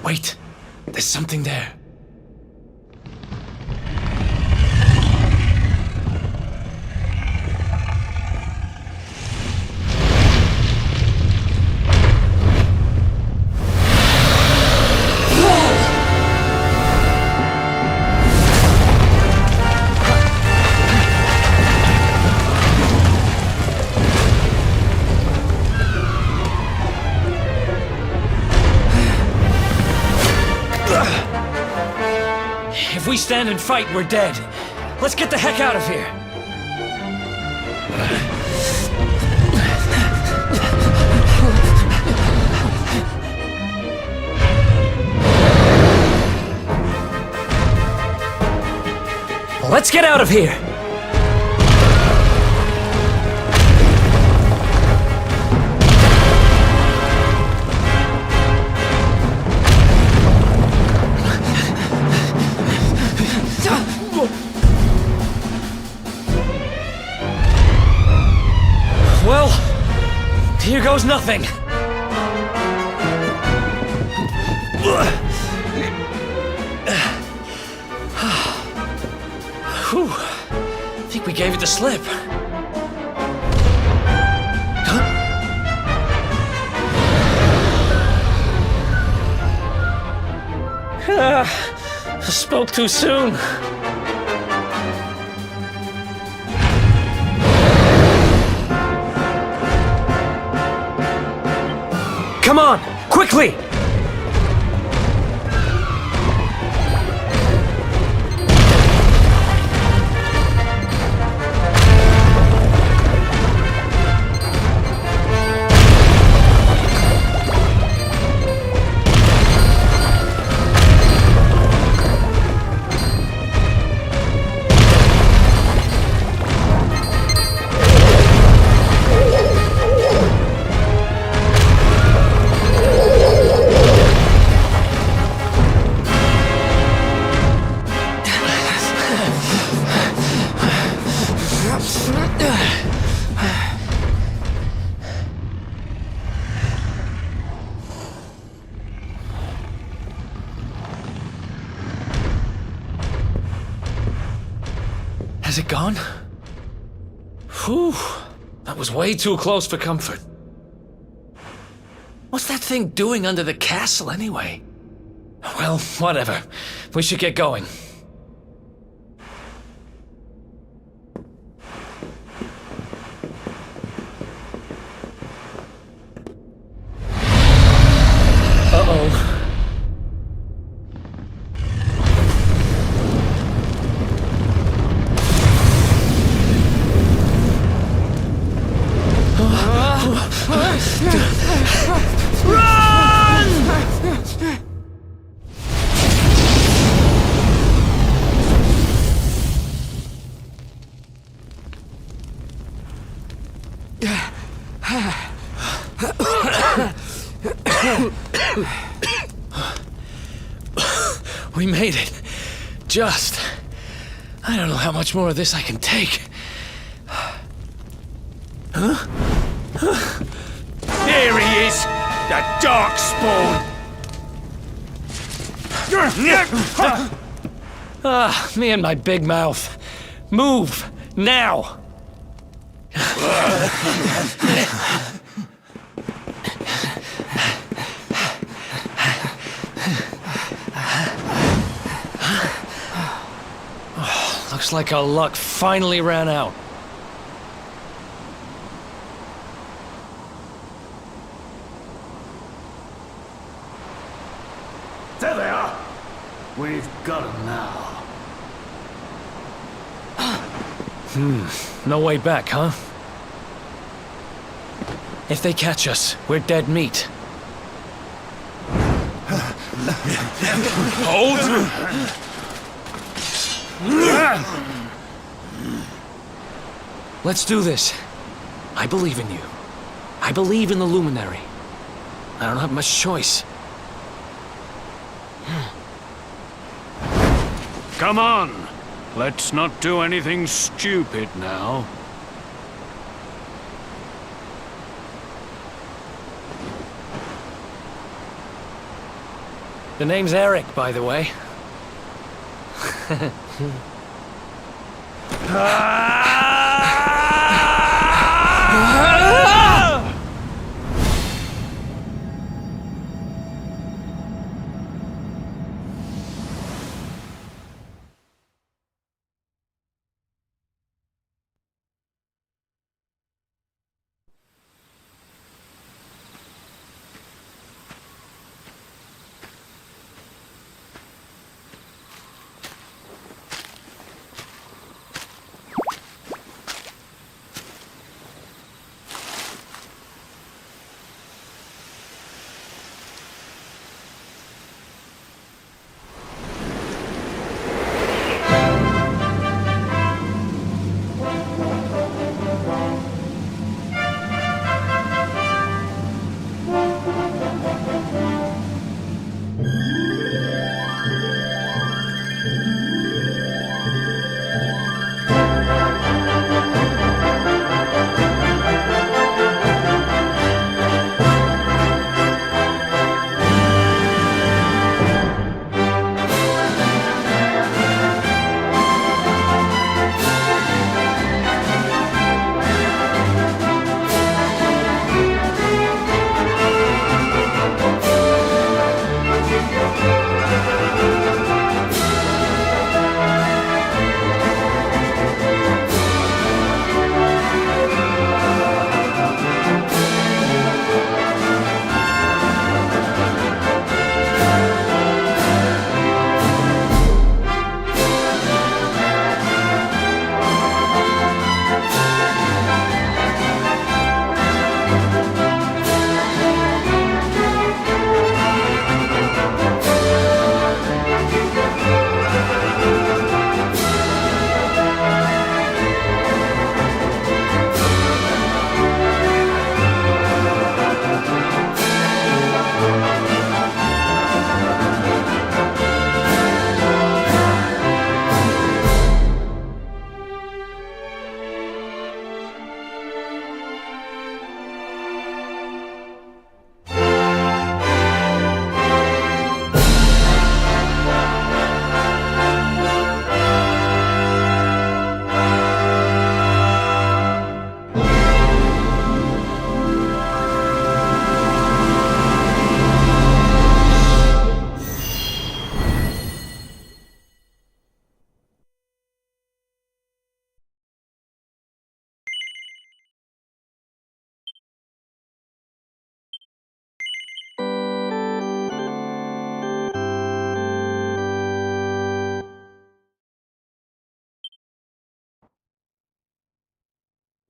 Wait, there's something there. If we stand and fight, we're dead. Let's get the heck out of here. Let's get out of here. Well, here goes nothing. Whew. I think we gave it the slip. I spoke too soon. Come on, quickly! Has it gone? Whew, that was way too close for comfort. What's that thing doing under the castle anyway? Well, whatever. We should get going. We made it. Just. I don't know how much more of this I can take. Huh? There he is! The Darkspawn! Me and my big mouth. Move! Now! Looks like our luck finally ran out. There they are. We've got them now. No way back, huh? If they catch us, we're dead meat. Hold! Let's do this. I believe in you. I believe in the Luminary. I don't have much choice. Come on. Let's not do anything stupid now. The name's Eric, by the way.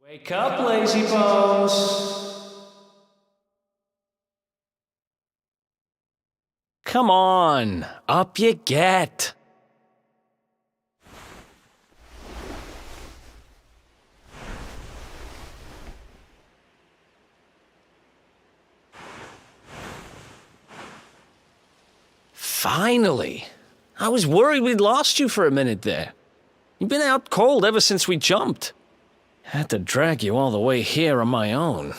Wake up, lazy bones! Come on, up you get. Finally! I was worried we'd lost you for a minute there. You've been out cold ever since we jumped. Had to drag you all the way here on my own.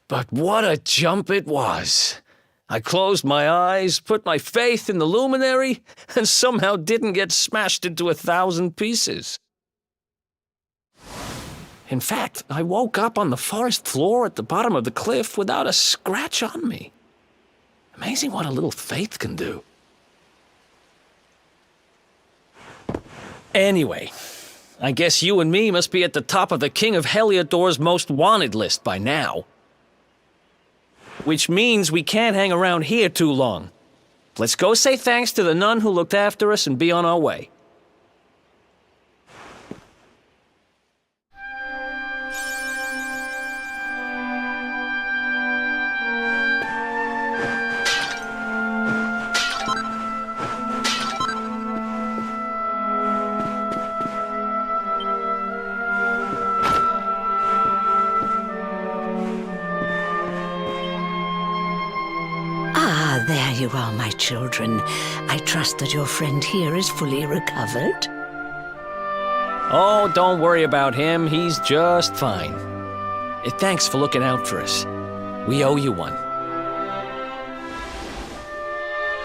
But what a jump it was! I closed my eyes, put my faith in the luminary, and somehow didn't get smashed into 1,000 pieces. In fact, I woke up on the forest floor at the bottom of the cliff without a scratch on me. Amazing what a little faith can do. Anyway, I guess you and me must be at the top of the King of Heliodor's most wanted list by now. Which means we can't hang around here too long. Let's go say thanks to the nun who looked after us and be on our way. There you are, my children. I trust that your friend here is fully recovered. Oh, don't worry about him. He's just fine. Thanks for looking out for us. We owe you one.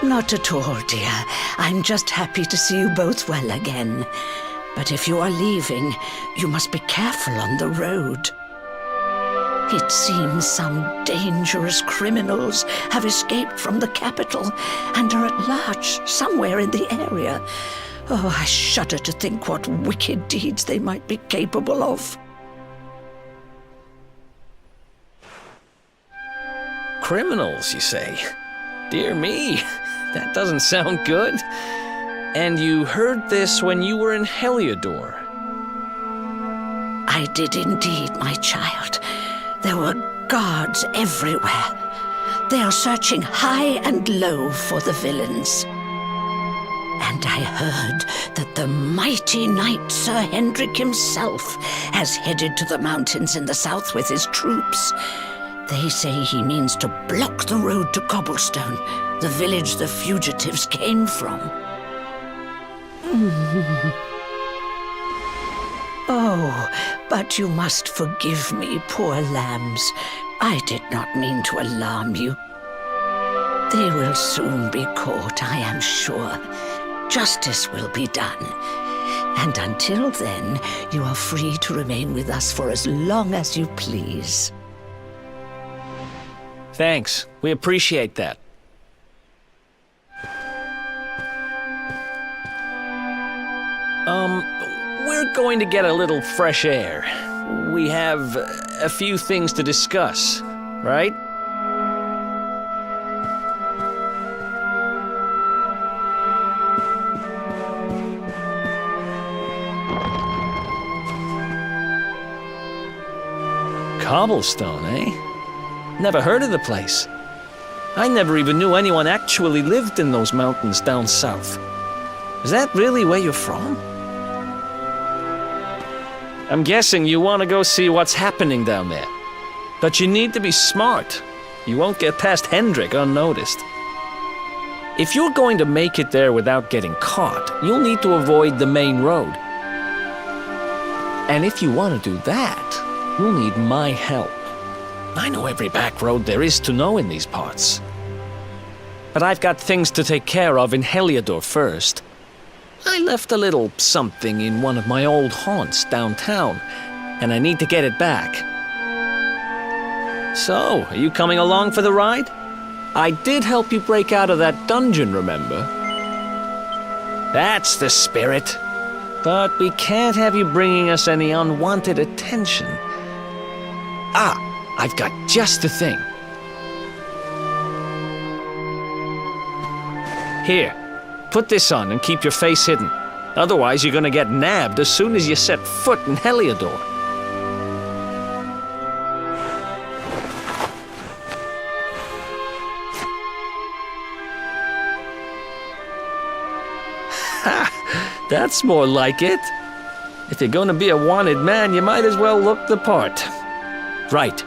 Not at all, dear. I'm just happy to see you both well again. But if you are leaving, you must be careful on the road. It seems some dangerous criminals have escaped from the capital and are at large somewhere in the area. Oh, I shudder to think what wicked deeds they might be capable of. Criminals, you say? Dear me, that doesn't sound good. And you heard this when you were in Heliodor? I did indeed, my child. There were guards everywhere. They are searching high and low for the villains. And I heard that the mighty knight Sir Hendrik himself has headed to the mountains in the south with his troops. They say he means to block the road to Cobblestone, the village the fugitives came from. Oh, but you must forgive me, poor lambs. I did not mean to alarm you. They will soon be caught, I am sure. Justice will be done. And until then, you are free to remain with us for as long as you please. Thanks. We appreciate that. We're going to get a little fresh air. We have a few things to discuss, right? Cobblestone, eh? Never heard of the place. I never even knew anyone actually lived in those mountains down south. Is that really where you're from? I'm guessing you want to go see what's happening down there. But you need to be smart. You won't get past Hendrik unnoticed. If you're going to make it there without getting caught, you'll need to avoid the main road. And if you want to do that, you'll need my help. I know every back road there is to know in these parts. But I've got things to take care of in Heliodor first. I left a little something in one of my old haunts downtown, and I need to get it back. So, are you coming along for the ride? I did help you break out of that dungeon, remember? That's the spirit. But we can't have you bringing us any unwanted attention. Ah, I've got just the thing. Here. Put this on and keep your face hidden. Otherwise, you're gonna get nabbed as soon as you set foot in Heliodor. That's more like it. If you're gonna be a wanted man, you might as well look the part. Right.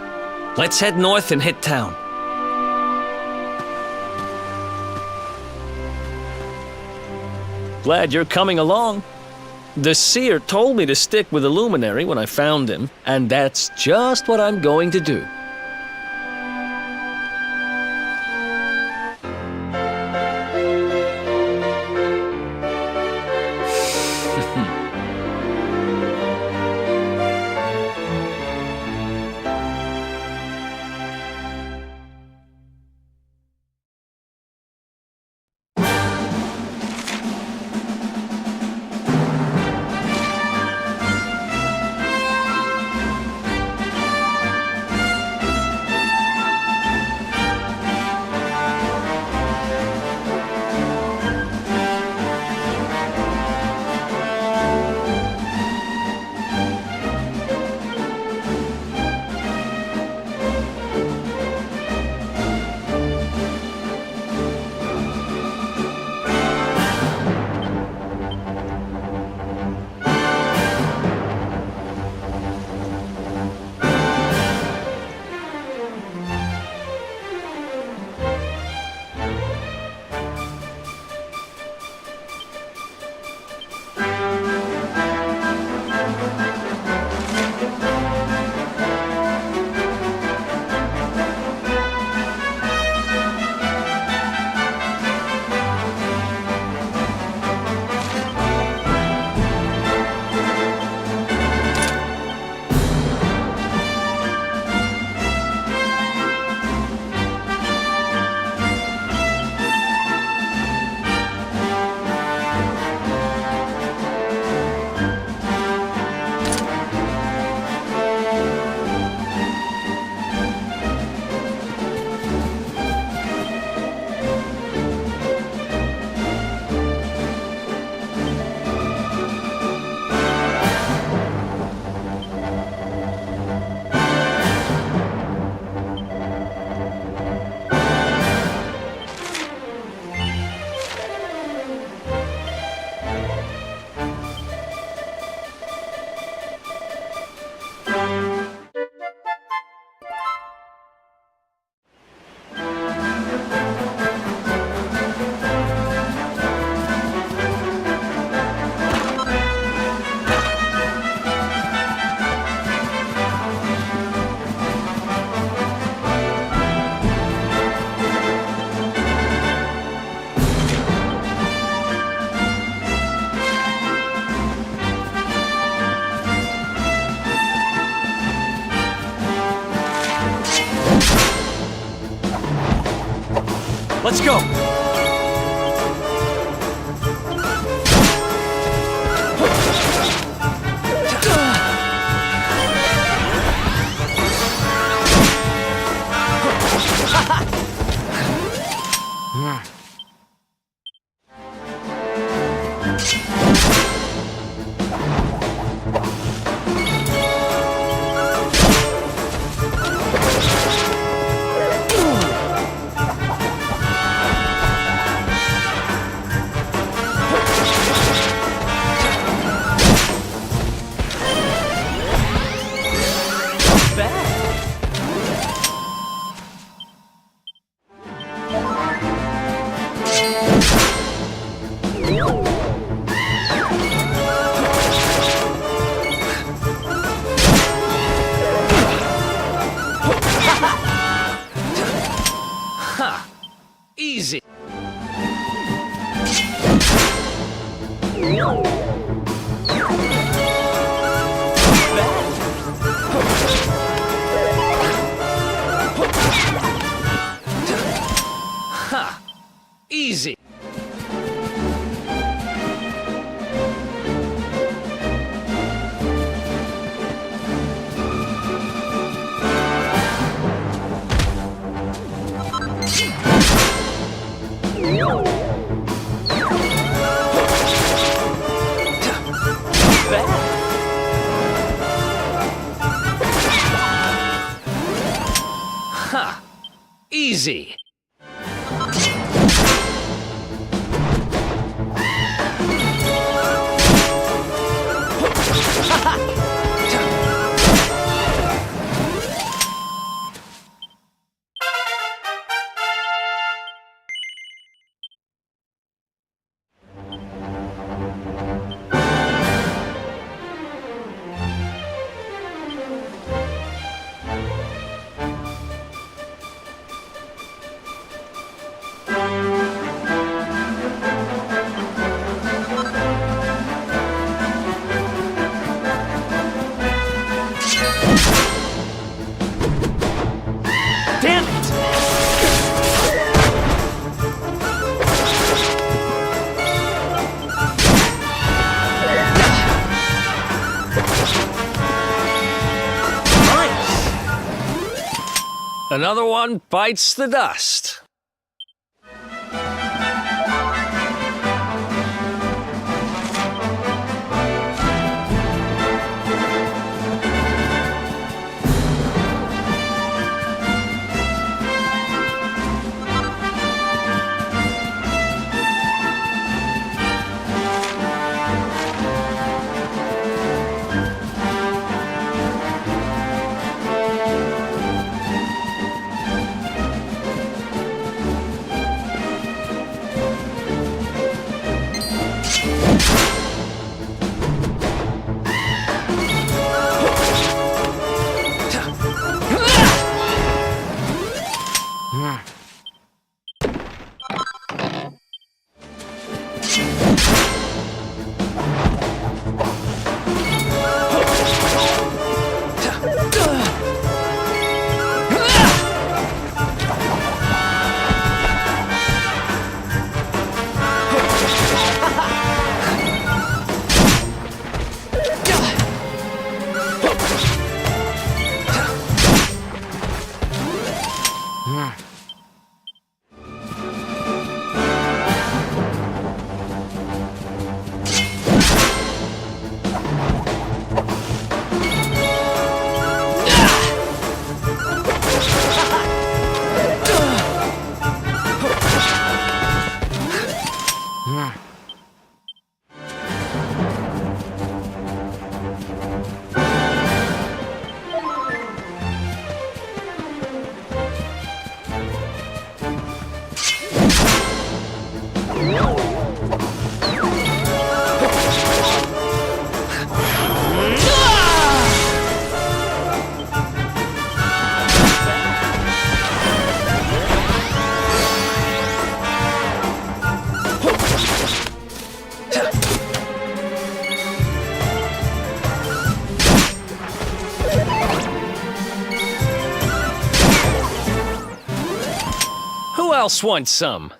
Let's head north and hit town. Glad you're coming along. The seer told me to stick with the luminary when I found him, and that's just what I'm going to do. Let's go! Easy. Ha! Easy. Ha! Easy. Another one bites the dust. Who else wants some?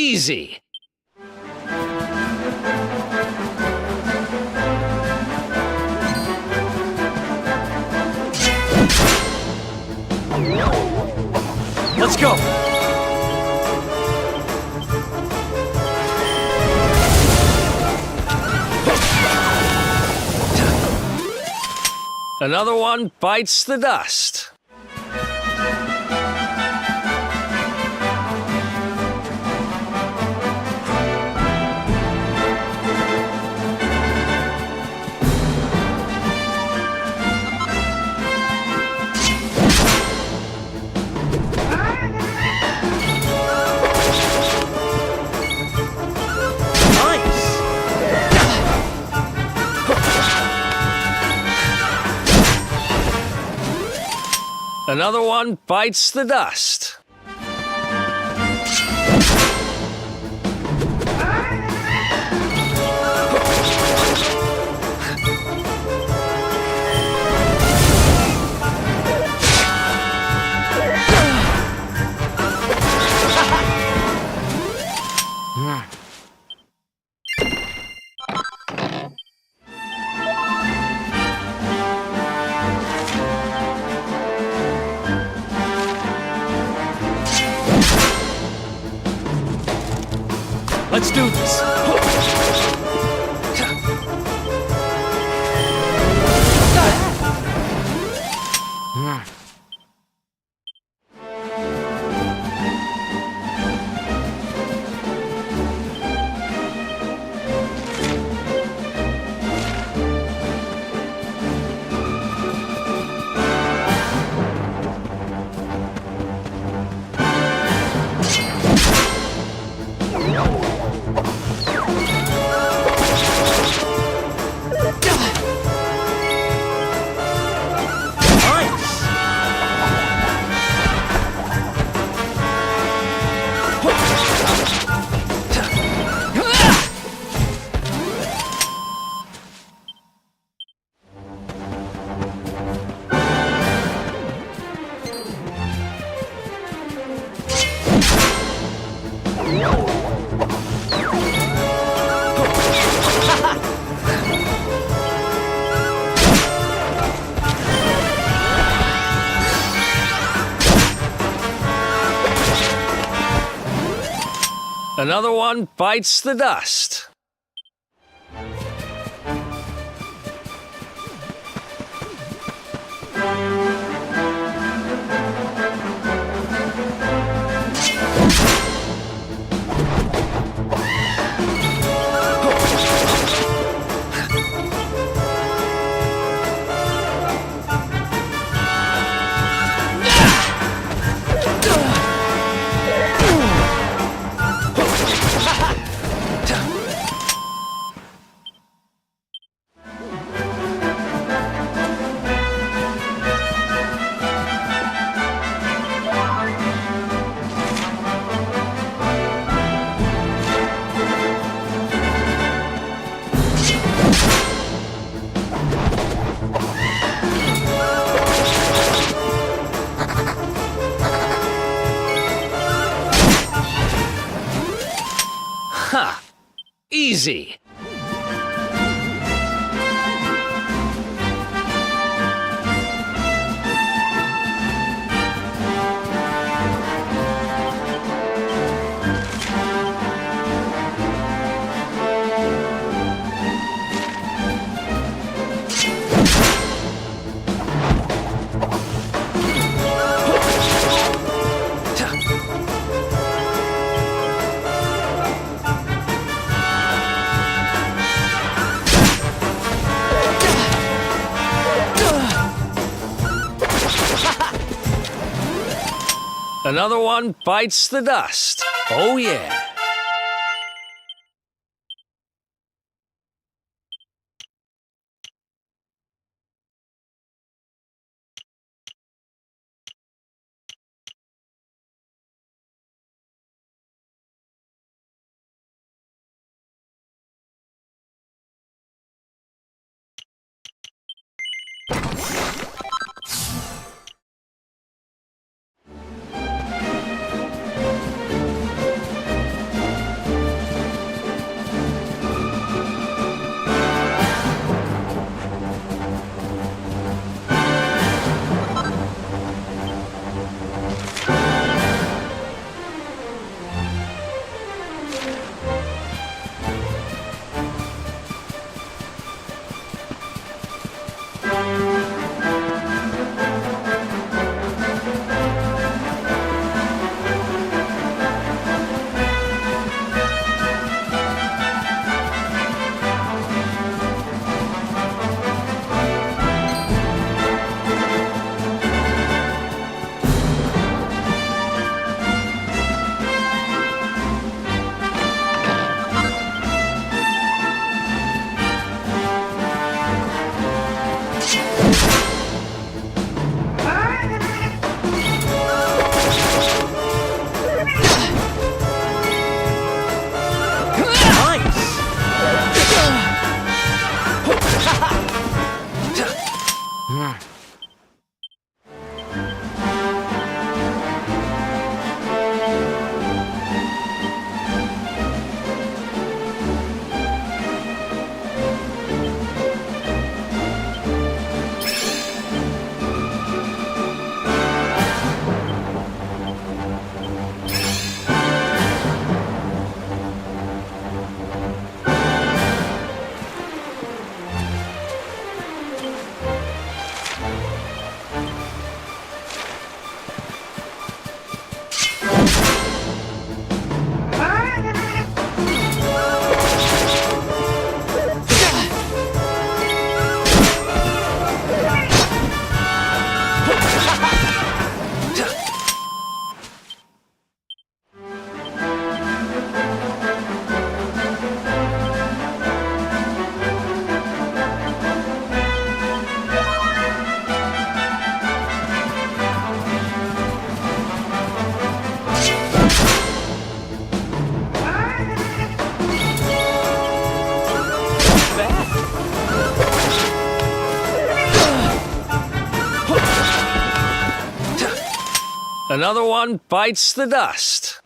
Easy. Let's go. Another one bites the dust. Another one bites the dust. Let's do this. Another one bites the dust. Ha! Easy. Another one bites the dust. Oh, yeah. Another one bites the dust.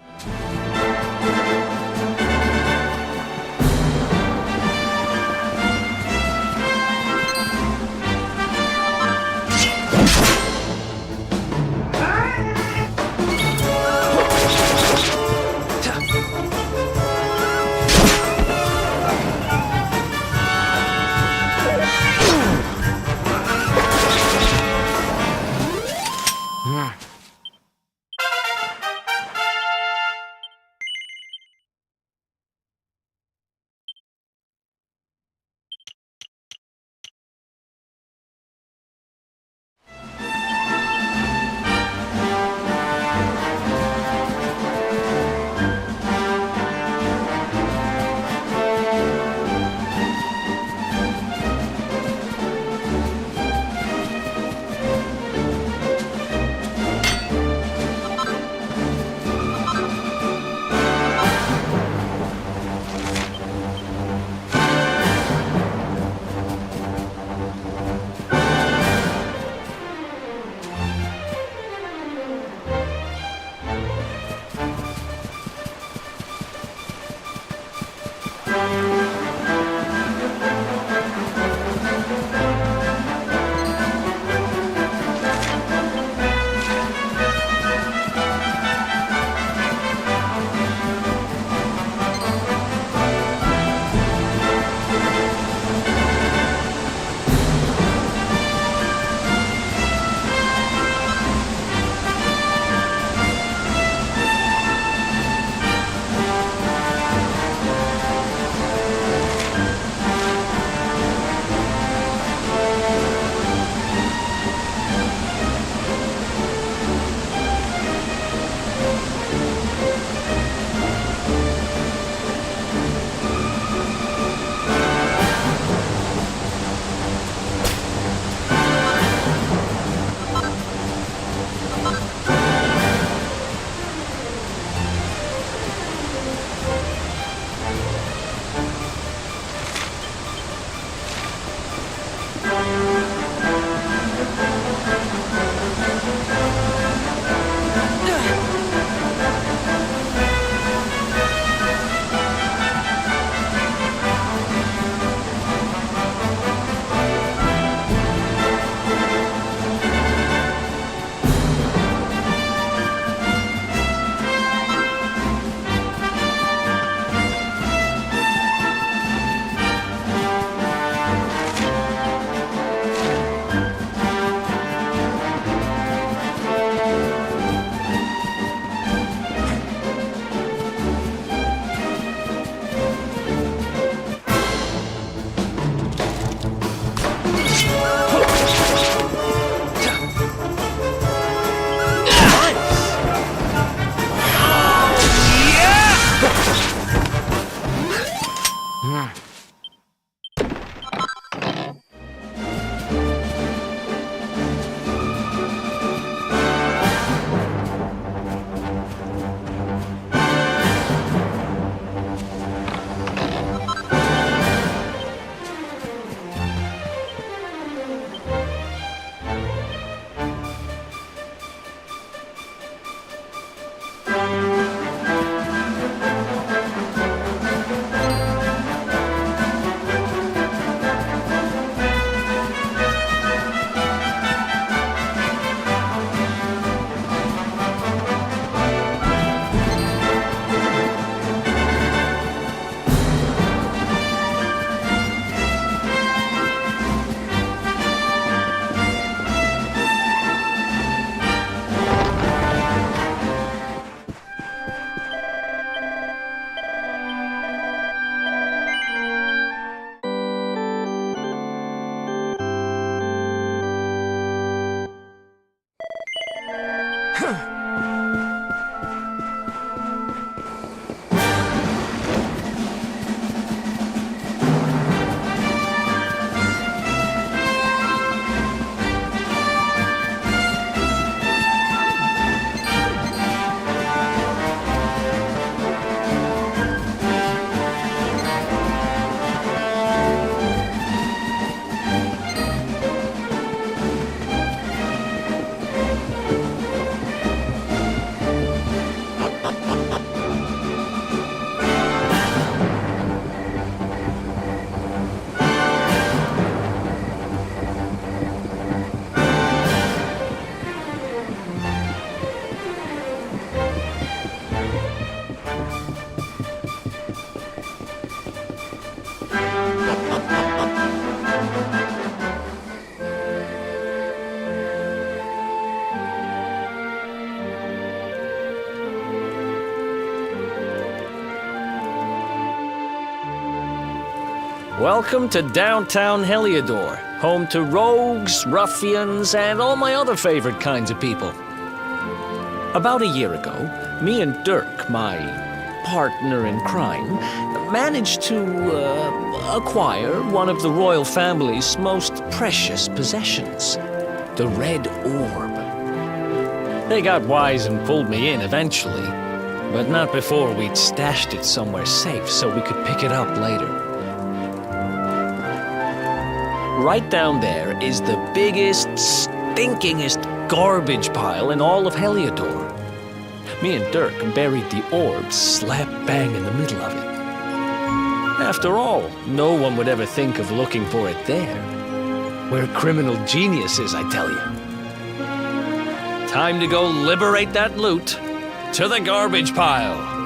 Welcome to downtown Heliodor, home to rogues, ruffians, and all my other favorite kinds of people. About a year ago, me and Dirk, my partner in crime, managed to acquire one of the royal family's most precious possessions, the Red Orb. They got wise and pulled me in eventually, but not before we'd stashed it somewhere safe so we could pick it up later. Right down there is the biggest, stinkingest garbage pile in all of Heliodor. Me and Dirk buried the orb slap bang in the middle of it. After all, no one would ever think of looking for it there. We're criminal geniuses, I tell you. Time to go liberate that loot. To the garbage pile.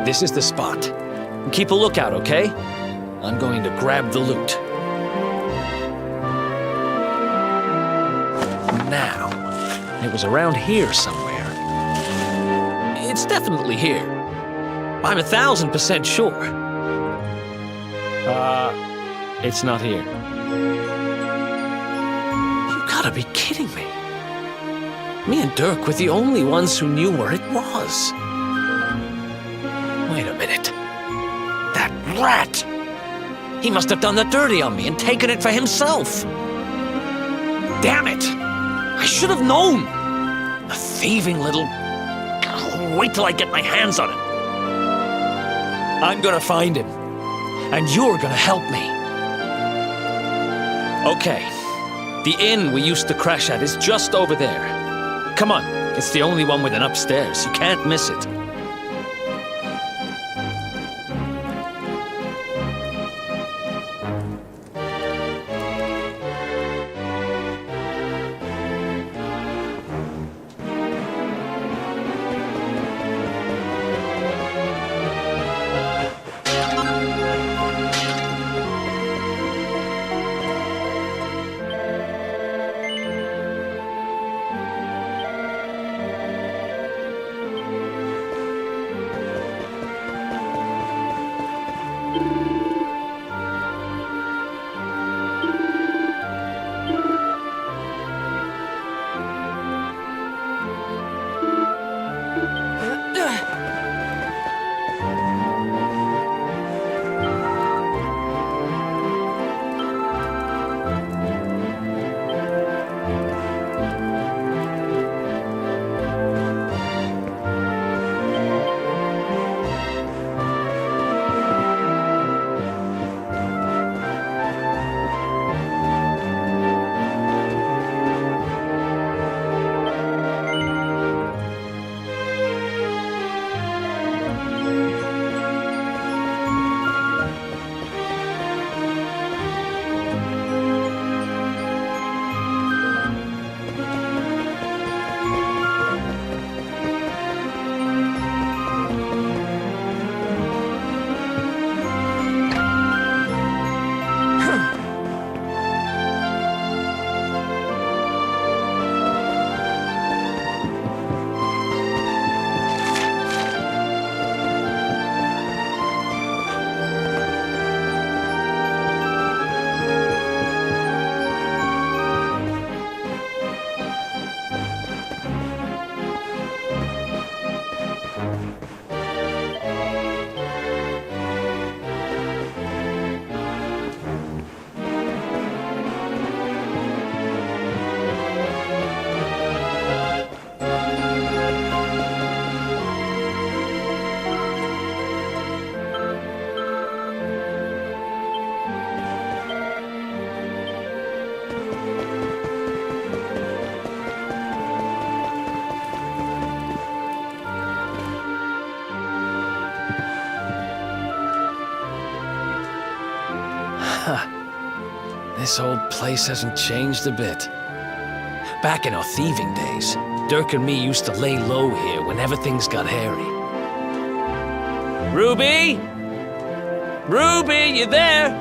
This is the spot. Keep a lookout, okay? I'm going to grab the loot. Now, it was around here somewhere. It's definitely here. I'm 1,000% sure. It's not here. You gotta be kidding me. Me and Dirk were the only ones who knew where it was. Wait a minute. That rat! He must have done the dirty on me and taken it for himself. Damn it! I should have known! A thieving little... Wait till I get my hands on it. I'm gonna find him. And you're gonna help me. Okay. The inn we used to crash at is just over there. Come on. It's the only one with an upstairs. You can't miss it. This old place hasn't changed a bit. Back in our thieving days, Dirk and me used to lay low here whenever things got hairy. Ruby? Ruby, you there?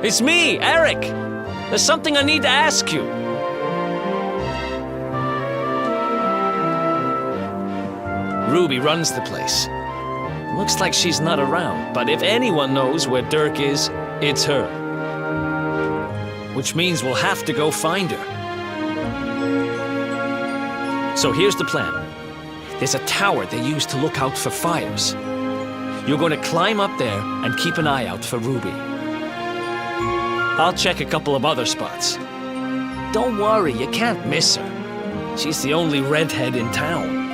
It's me, Eric. There's something I need to ask you. Ruby runs the place. Looks like she's not around, but if anyone knows where Dirk is, it's her. Which means we'll have to go find her. So here's the plan. There's a tower they use to look out for fires. You're going to climb up there and keep an eye out for Ruby. I'll check a couple of other spots. Don't worry, you can't miss her. She's the only redhead in town.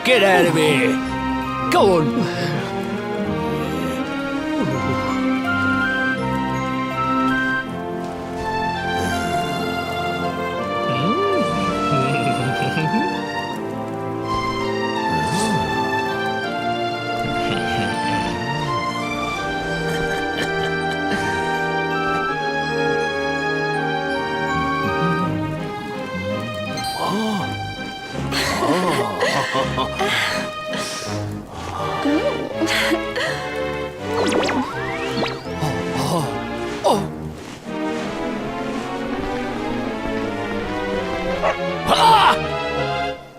Get out of here! Go on!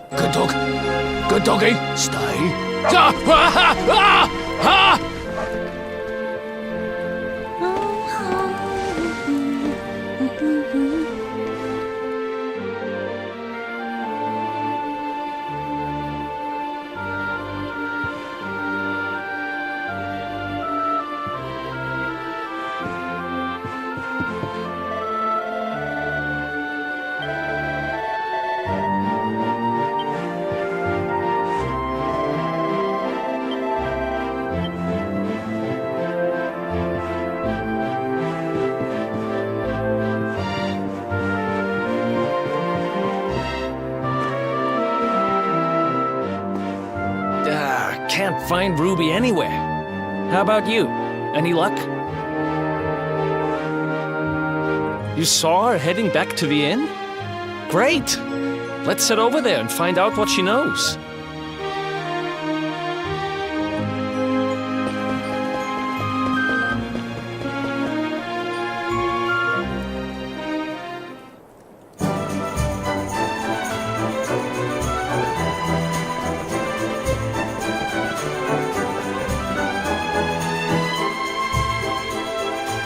Good dog. Good doggy. Stay. Ah! Ah! Ah! Ah! Can't find Ruby anywhere. How about you? Any luck? You saw her heading back to the inn? Great! Let's head over there and find out what she knows.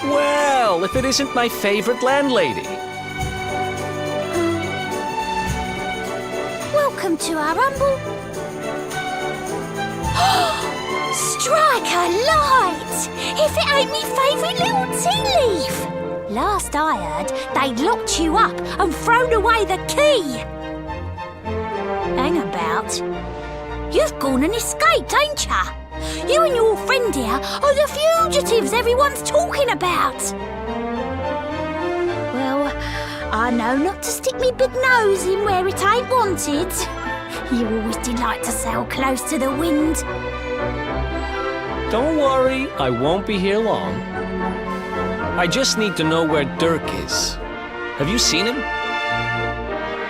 Well, if it isn't my favorite landlady. Welcome to our humble... Strike a light! If it ain't me favourite little tea leaf! Last I heard, they'd locked you up and thrown away the key! Hang about. You've gone and escaped, ain't ya? You and your friend here are the fugitives everyone's talking about! Well, I know not to stick me big nose in where it ain't wanted. You always delight to sail close to the wind. Don't worry, I won't be here long. I just need to know where Dirk is. Have you seen him?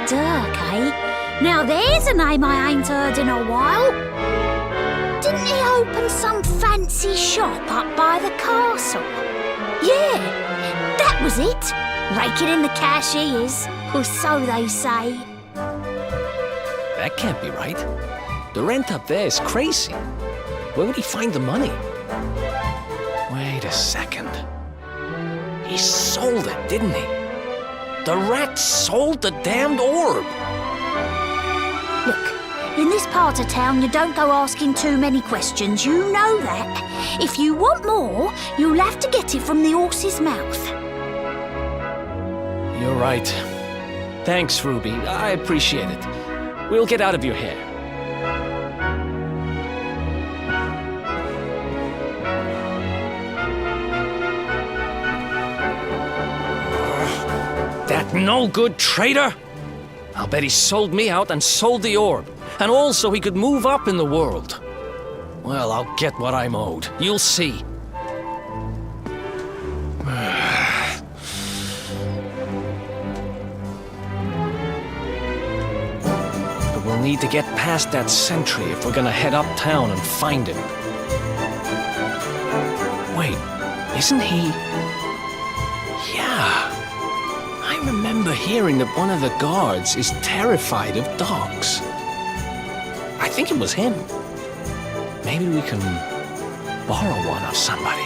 Dirk, eh? Now there's a name I ain't heard in a while. Didn't he open some fancy shop up by the castle? Yeah, that was it. Raking in the cash he is, or so they say. That can't be right. The rent up there is crazy. Where would he find the money? Wait a second. He sold it, didn't he? The rat sold the damned orb. Look, in this part of town, you don't go asking too many questions. You know that. If you want more, you'll have to get it from the horse's mouth. You're right. Thanks, Ruby. I appreciate it. We'll get out of your hair. That no-good traitor! I'll bet he sold me out and sold the orb. And also he could move up in the world. Well, I'll get what I'm owed. You'll see. But we'll need to get past that sentry if we're gonna head uptown and find him. Wait, isn't he... Yeah. I remember hearing that one of the guards is terrified of dogs. I think it was him. Maybe we can borrow one of somebody.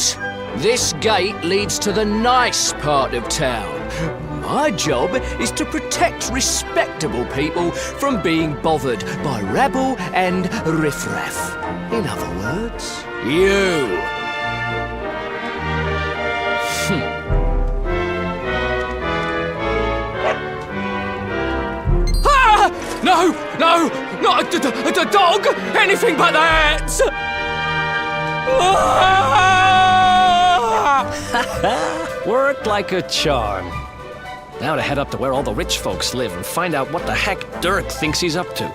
Yes, this gate leads to the nice part of town. My job is to protect respectable people from being bothered by rabble and riffraff. In other words, you. Ah! No, not a dog! Anything but that! Worked like a charm. Now to head up to where all the rich folks live and find out what the heck Dirk thinks he's up to.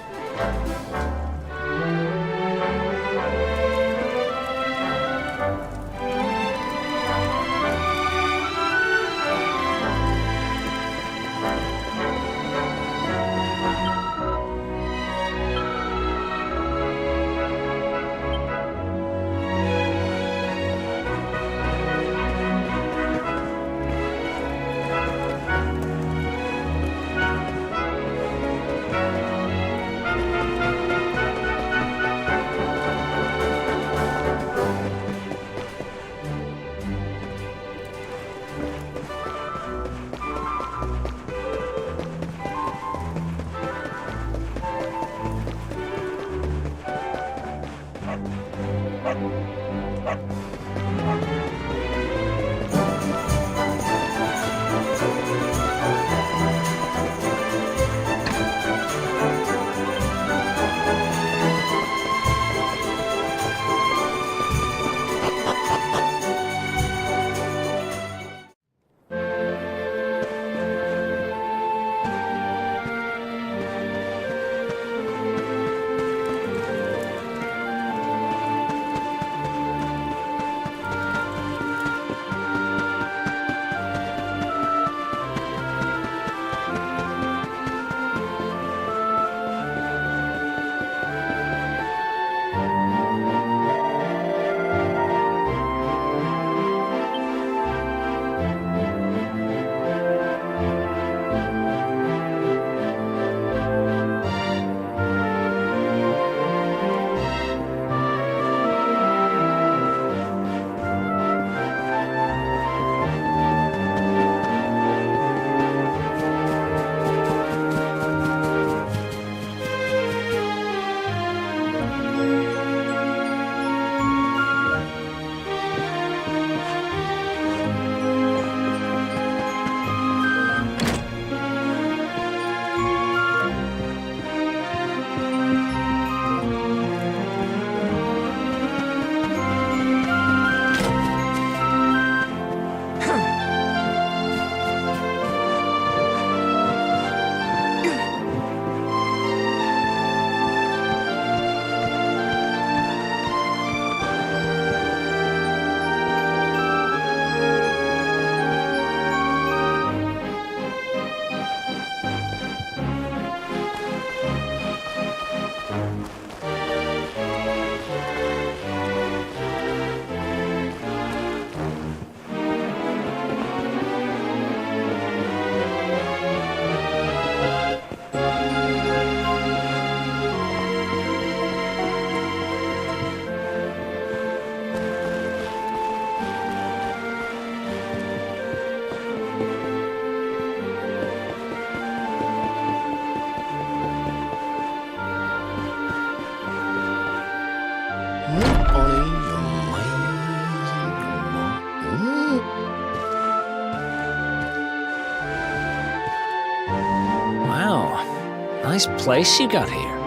Nice place you got here.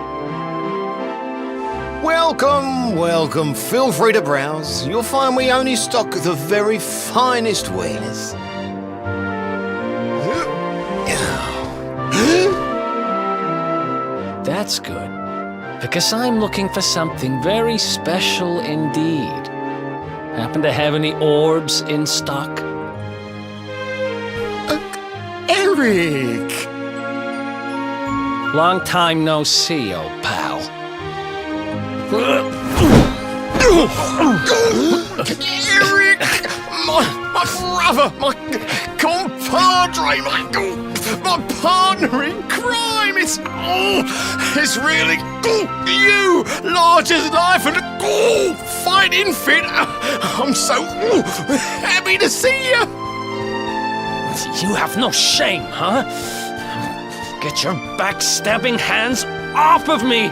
Welcome, welcome. Feel free to browse. You'll find we only stock the very finest wares. That's good, because I'm looking for something very special indeed. Happen to have any orbs in stock? Eric! Long time no see, old pal. Eric! My brother! My compadre! My partner in crime! It's really you! Large as life and fighting fit. I'm so happy to see you. You have no shame, huh? Get your backstabbing hands off of me!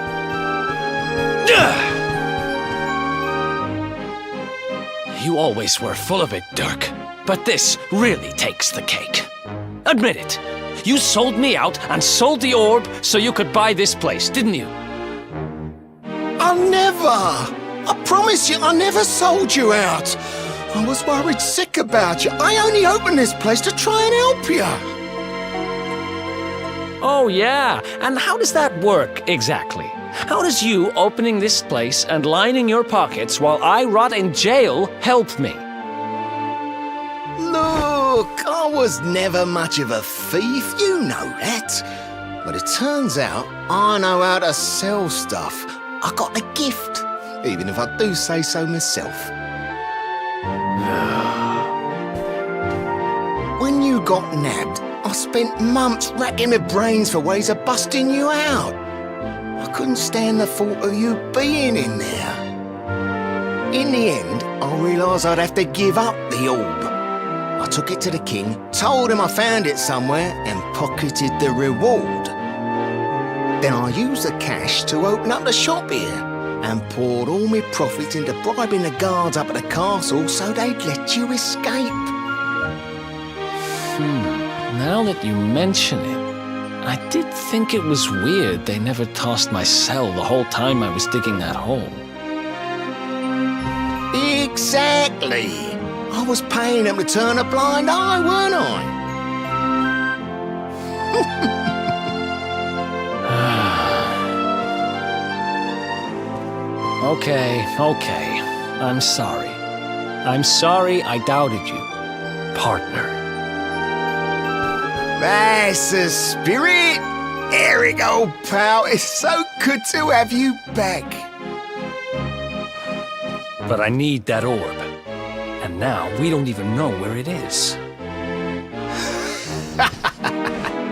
You always were full of it, Dirk. But this really takes the cake. Admit it. You sold me out and sold the orb so you could buy this place, didn't you? I never! I promise you, I never sold you out. I was worried sick about you. I only opened this place to try and help you. Oh, yeah. And how does that work, exactly? How does you opening this place and lining your pockets while I rot in jail help me? Look, I was never much of a thief, you know that. But it turns out I know how to sell stuff. I got the gift, even if I do say so myself. When you got nabbed, I spent months racking my brains for ways of busting you out. I couldn't stand the thought of you being in there. In the end, I realised I'd have to give up the orb. I took it to the king, told him I found it somewhere, and pocketed the reward. Then I used the cash to open up the shop here, and poured all my profits into bribing the guards up at the castle so they'd let you escape. Now that you mention it, I did think it was weird they never tossed my cell the whole time I was digging that hole. Exactly! I was paying them to turn a blind eye, weren't I? Okay. I'm sorry. I'm sorry I doubted you, partner. That's the spirit! Eric, old pal, it's so good to have you back. But I need that orb. And now we don't even know where it is.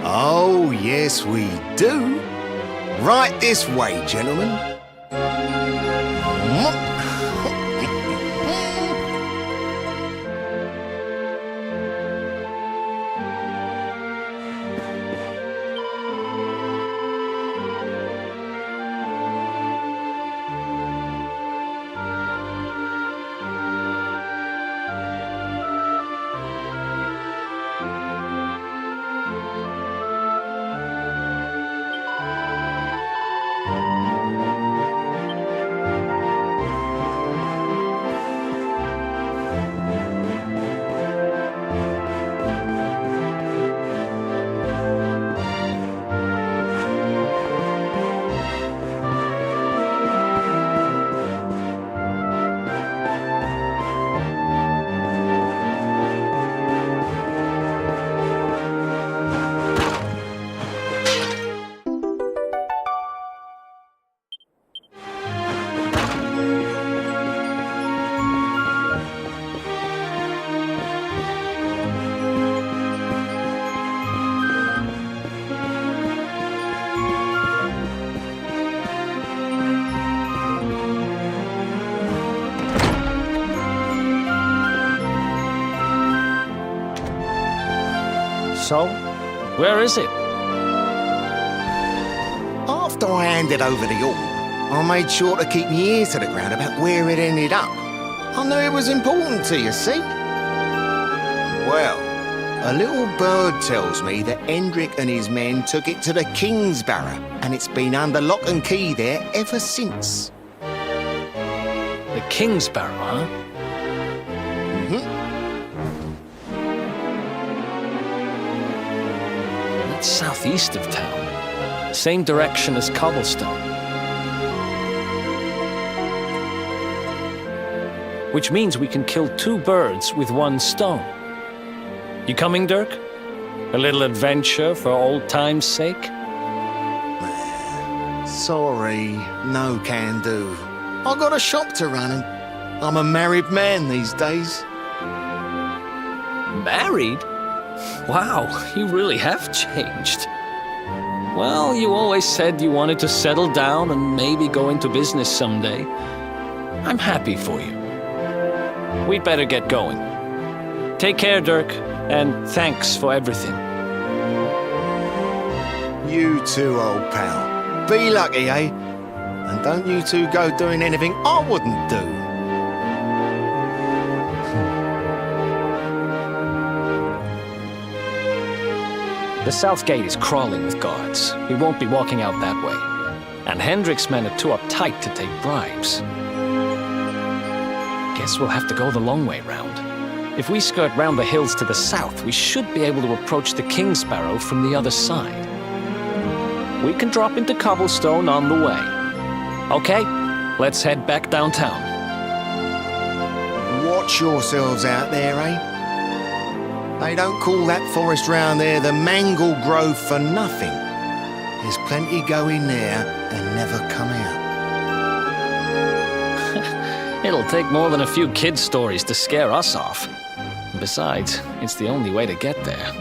Oh, yes, we do. Right this way, gentlemen. So, where is it? After I handed over the orb, I made sure to keep my ears to the ground about where it ended up. I knew it was important to you, see? Well, a little bird tells me that Hendrik and his men took it to the King's Barrow, and it's been under lock and key there ever since. The King's Barrow, huh? That's southeast of town. Same direction as Cobblestone. Which means we can kill 2 birds with 1 stone. You coming, Dirk? A little adventure for old time's sake? Sorry, no can do. I got a shop to run and I'm a married man these days. Married? Wow, you really have changed. Well, you always said you wanted to settle down and maybe go into business someday. I'm happy for you. We'd better get going. Take care, Dirk, and thanks for everything. You too, old pal. Be lucky, eh? And don't you two go doing anything I wouldn't do. The south gate is crawling with guards. We won't be walking out that way. And Hendrik's men are too uptight to take bribes. Guess we'll have to go the long way round. If we skirt round the hills to the south, we should be able to approach the King Sparrow from the other side. We can drop into Cobblestone on the way. Okay, let's head back downtown. Watch yourselves out there, eh? They don't call that forest round there the Manglegrove for nothing. There's plenty go in there and never come out. It'll take more than a few kid stories to scare us off. Besides, it's the only way to get there.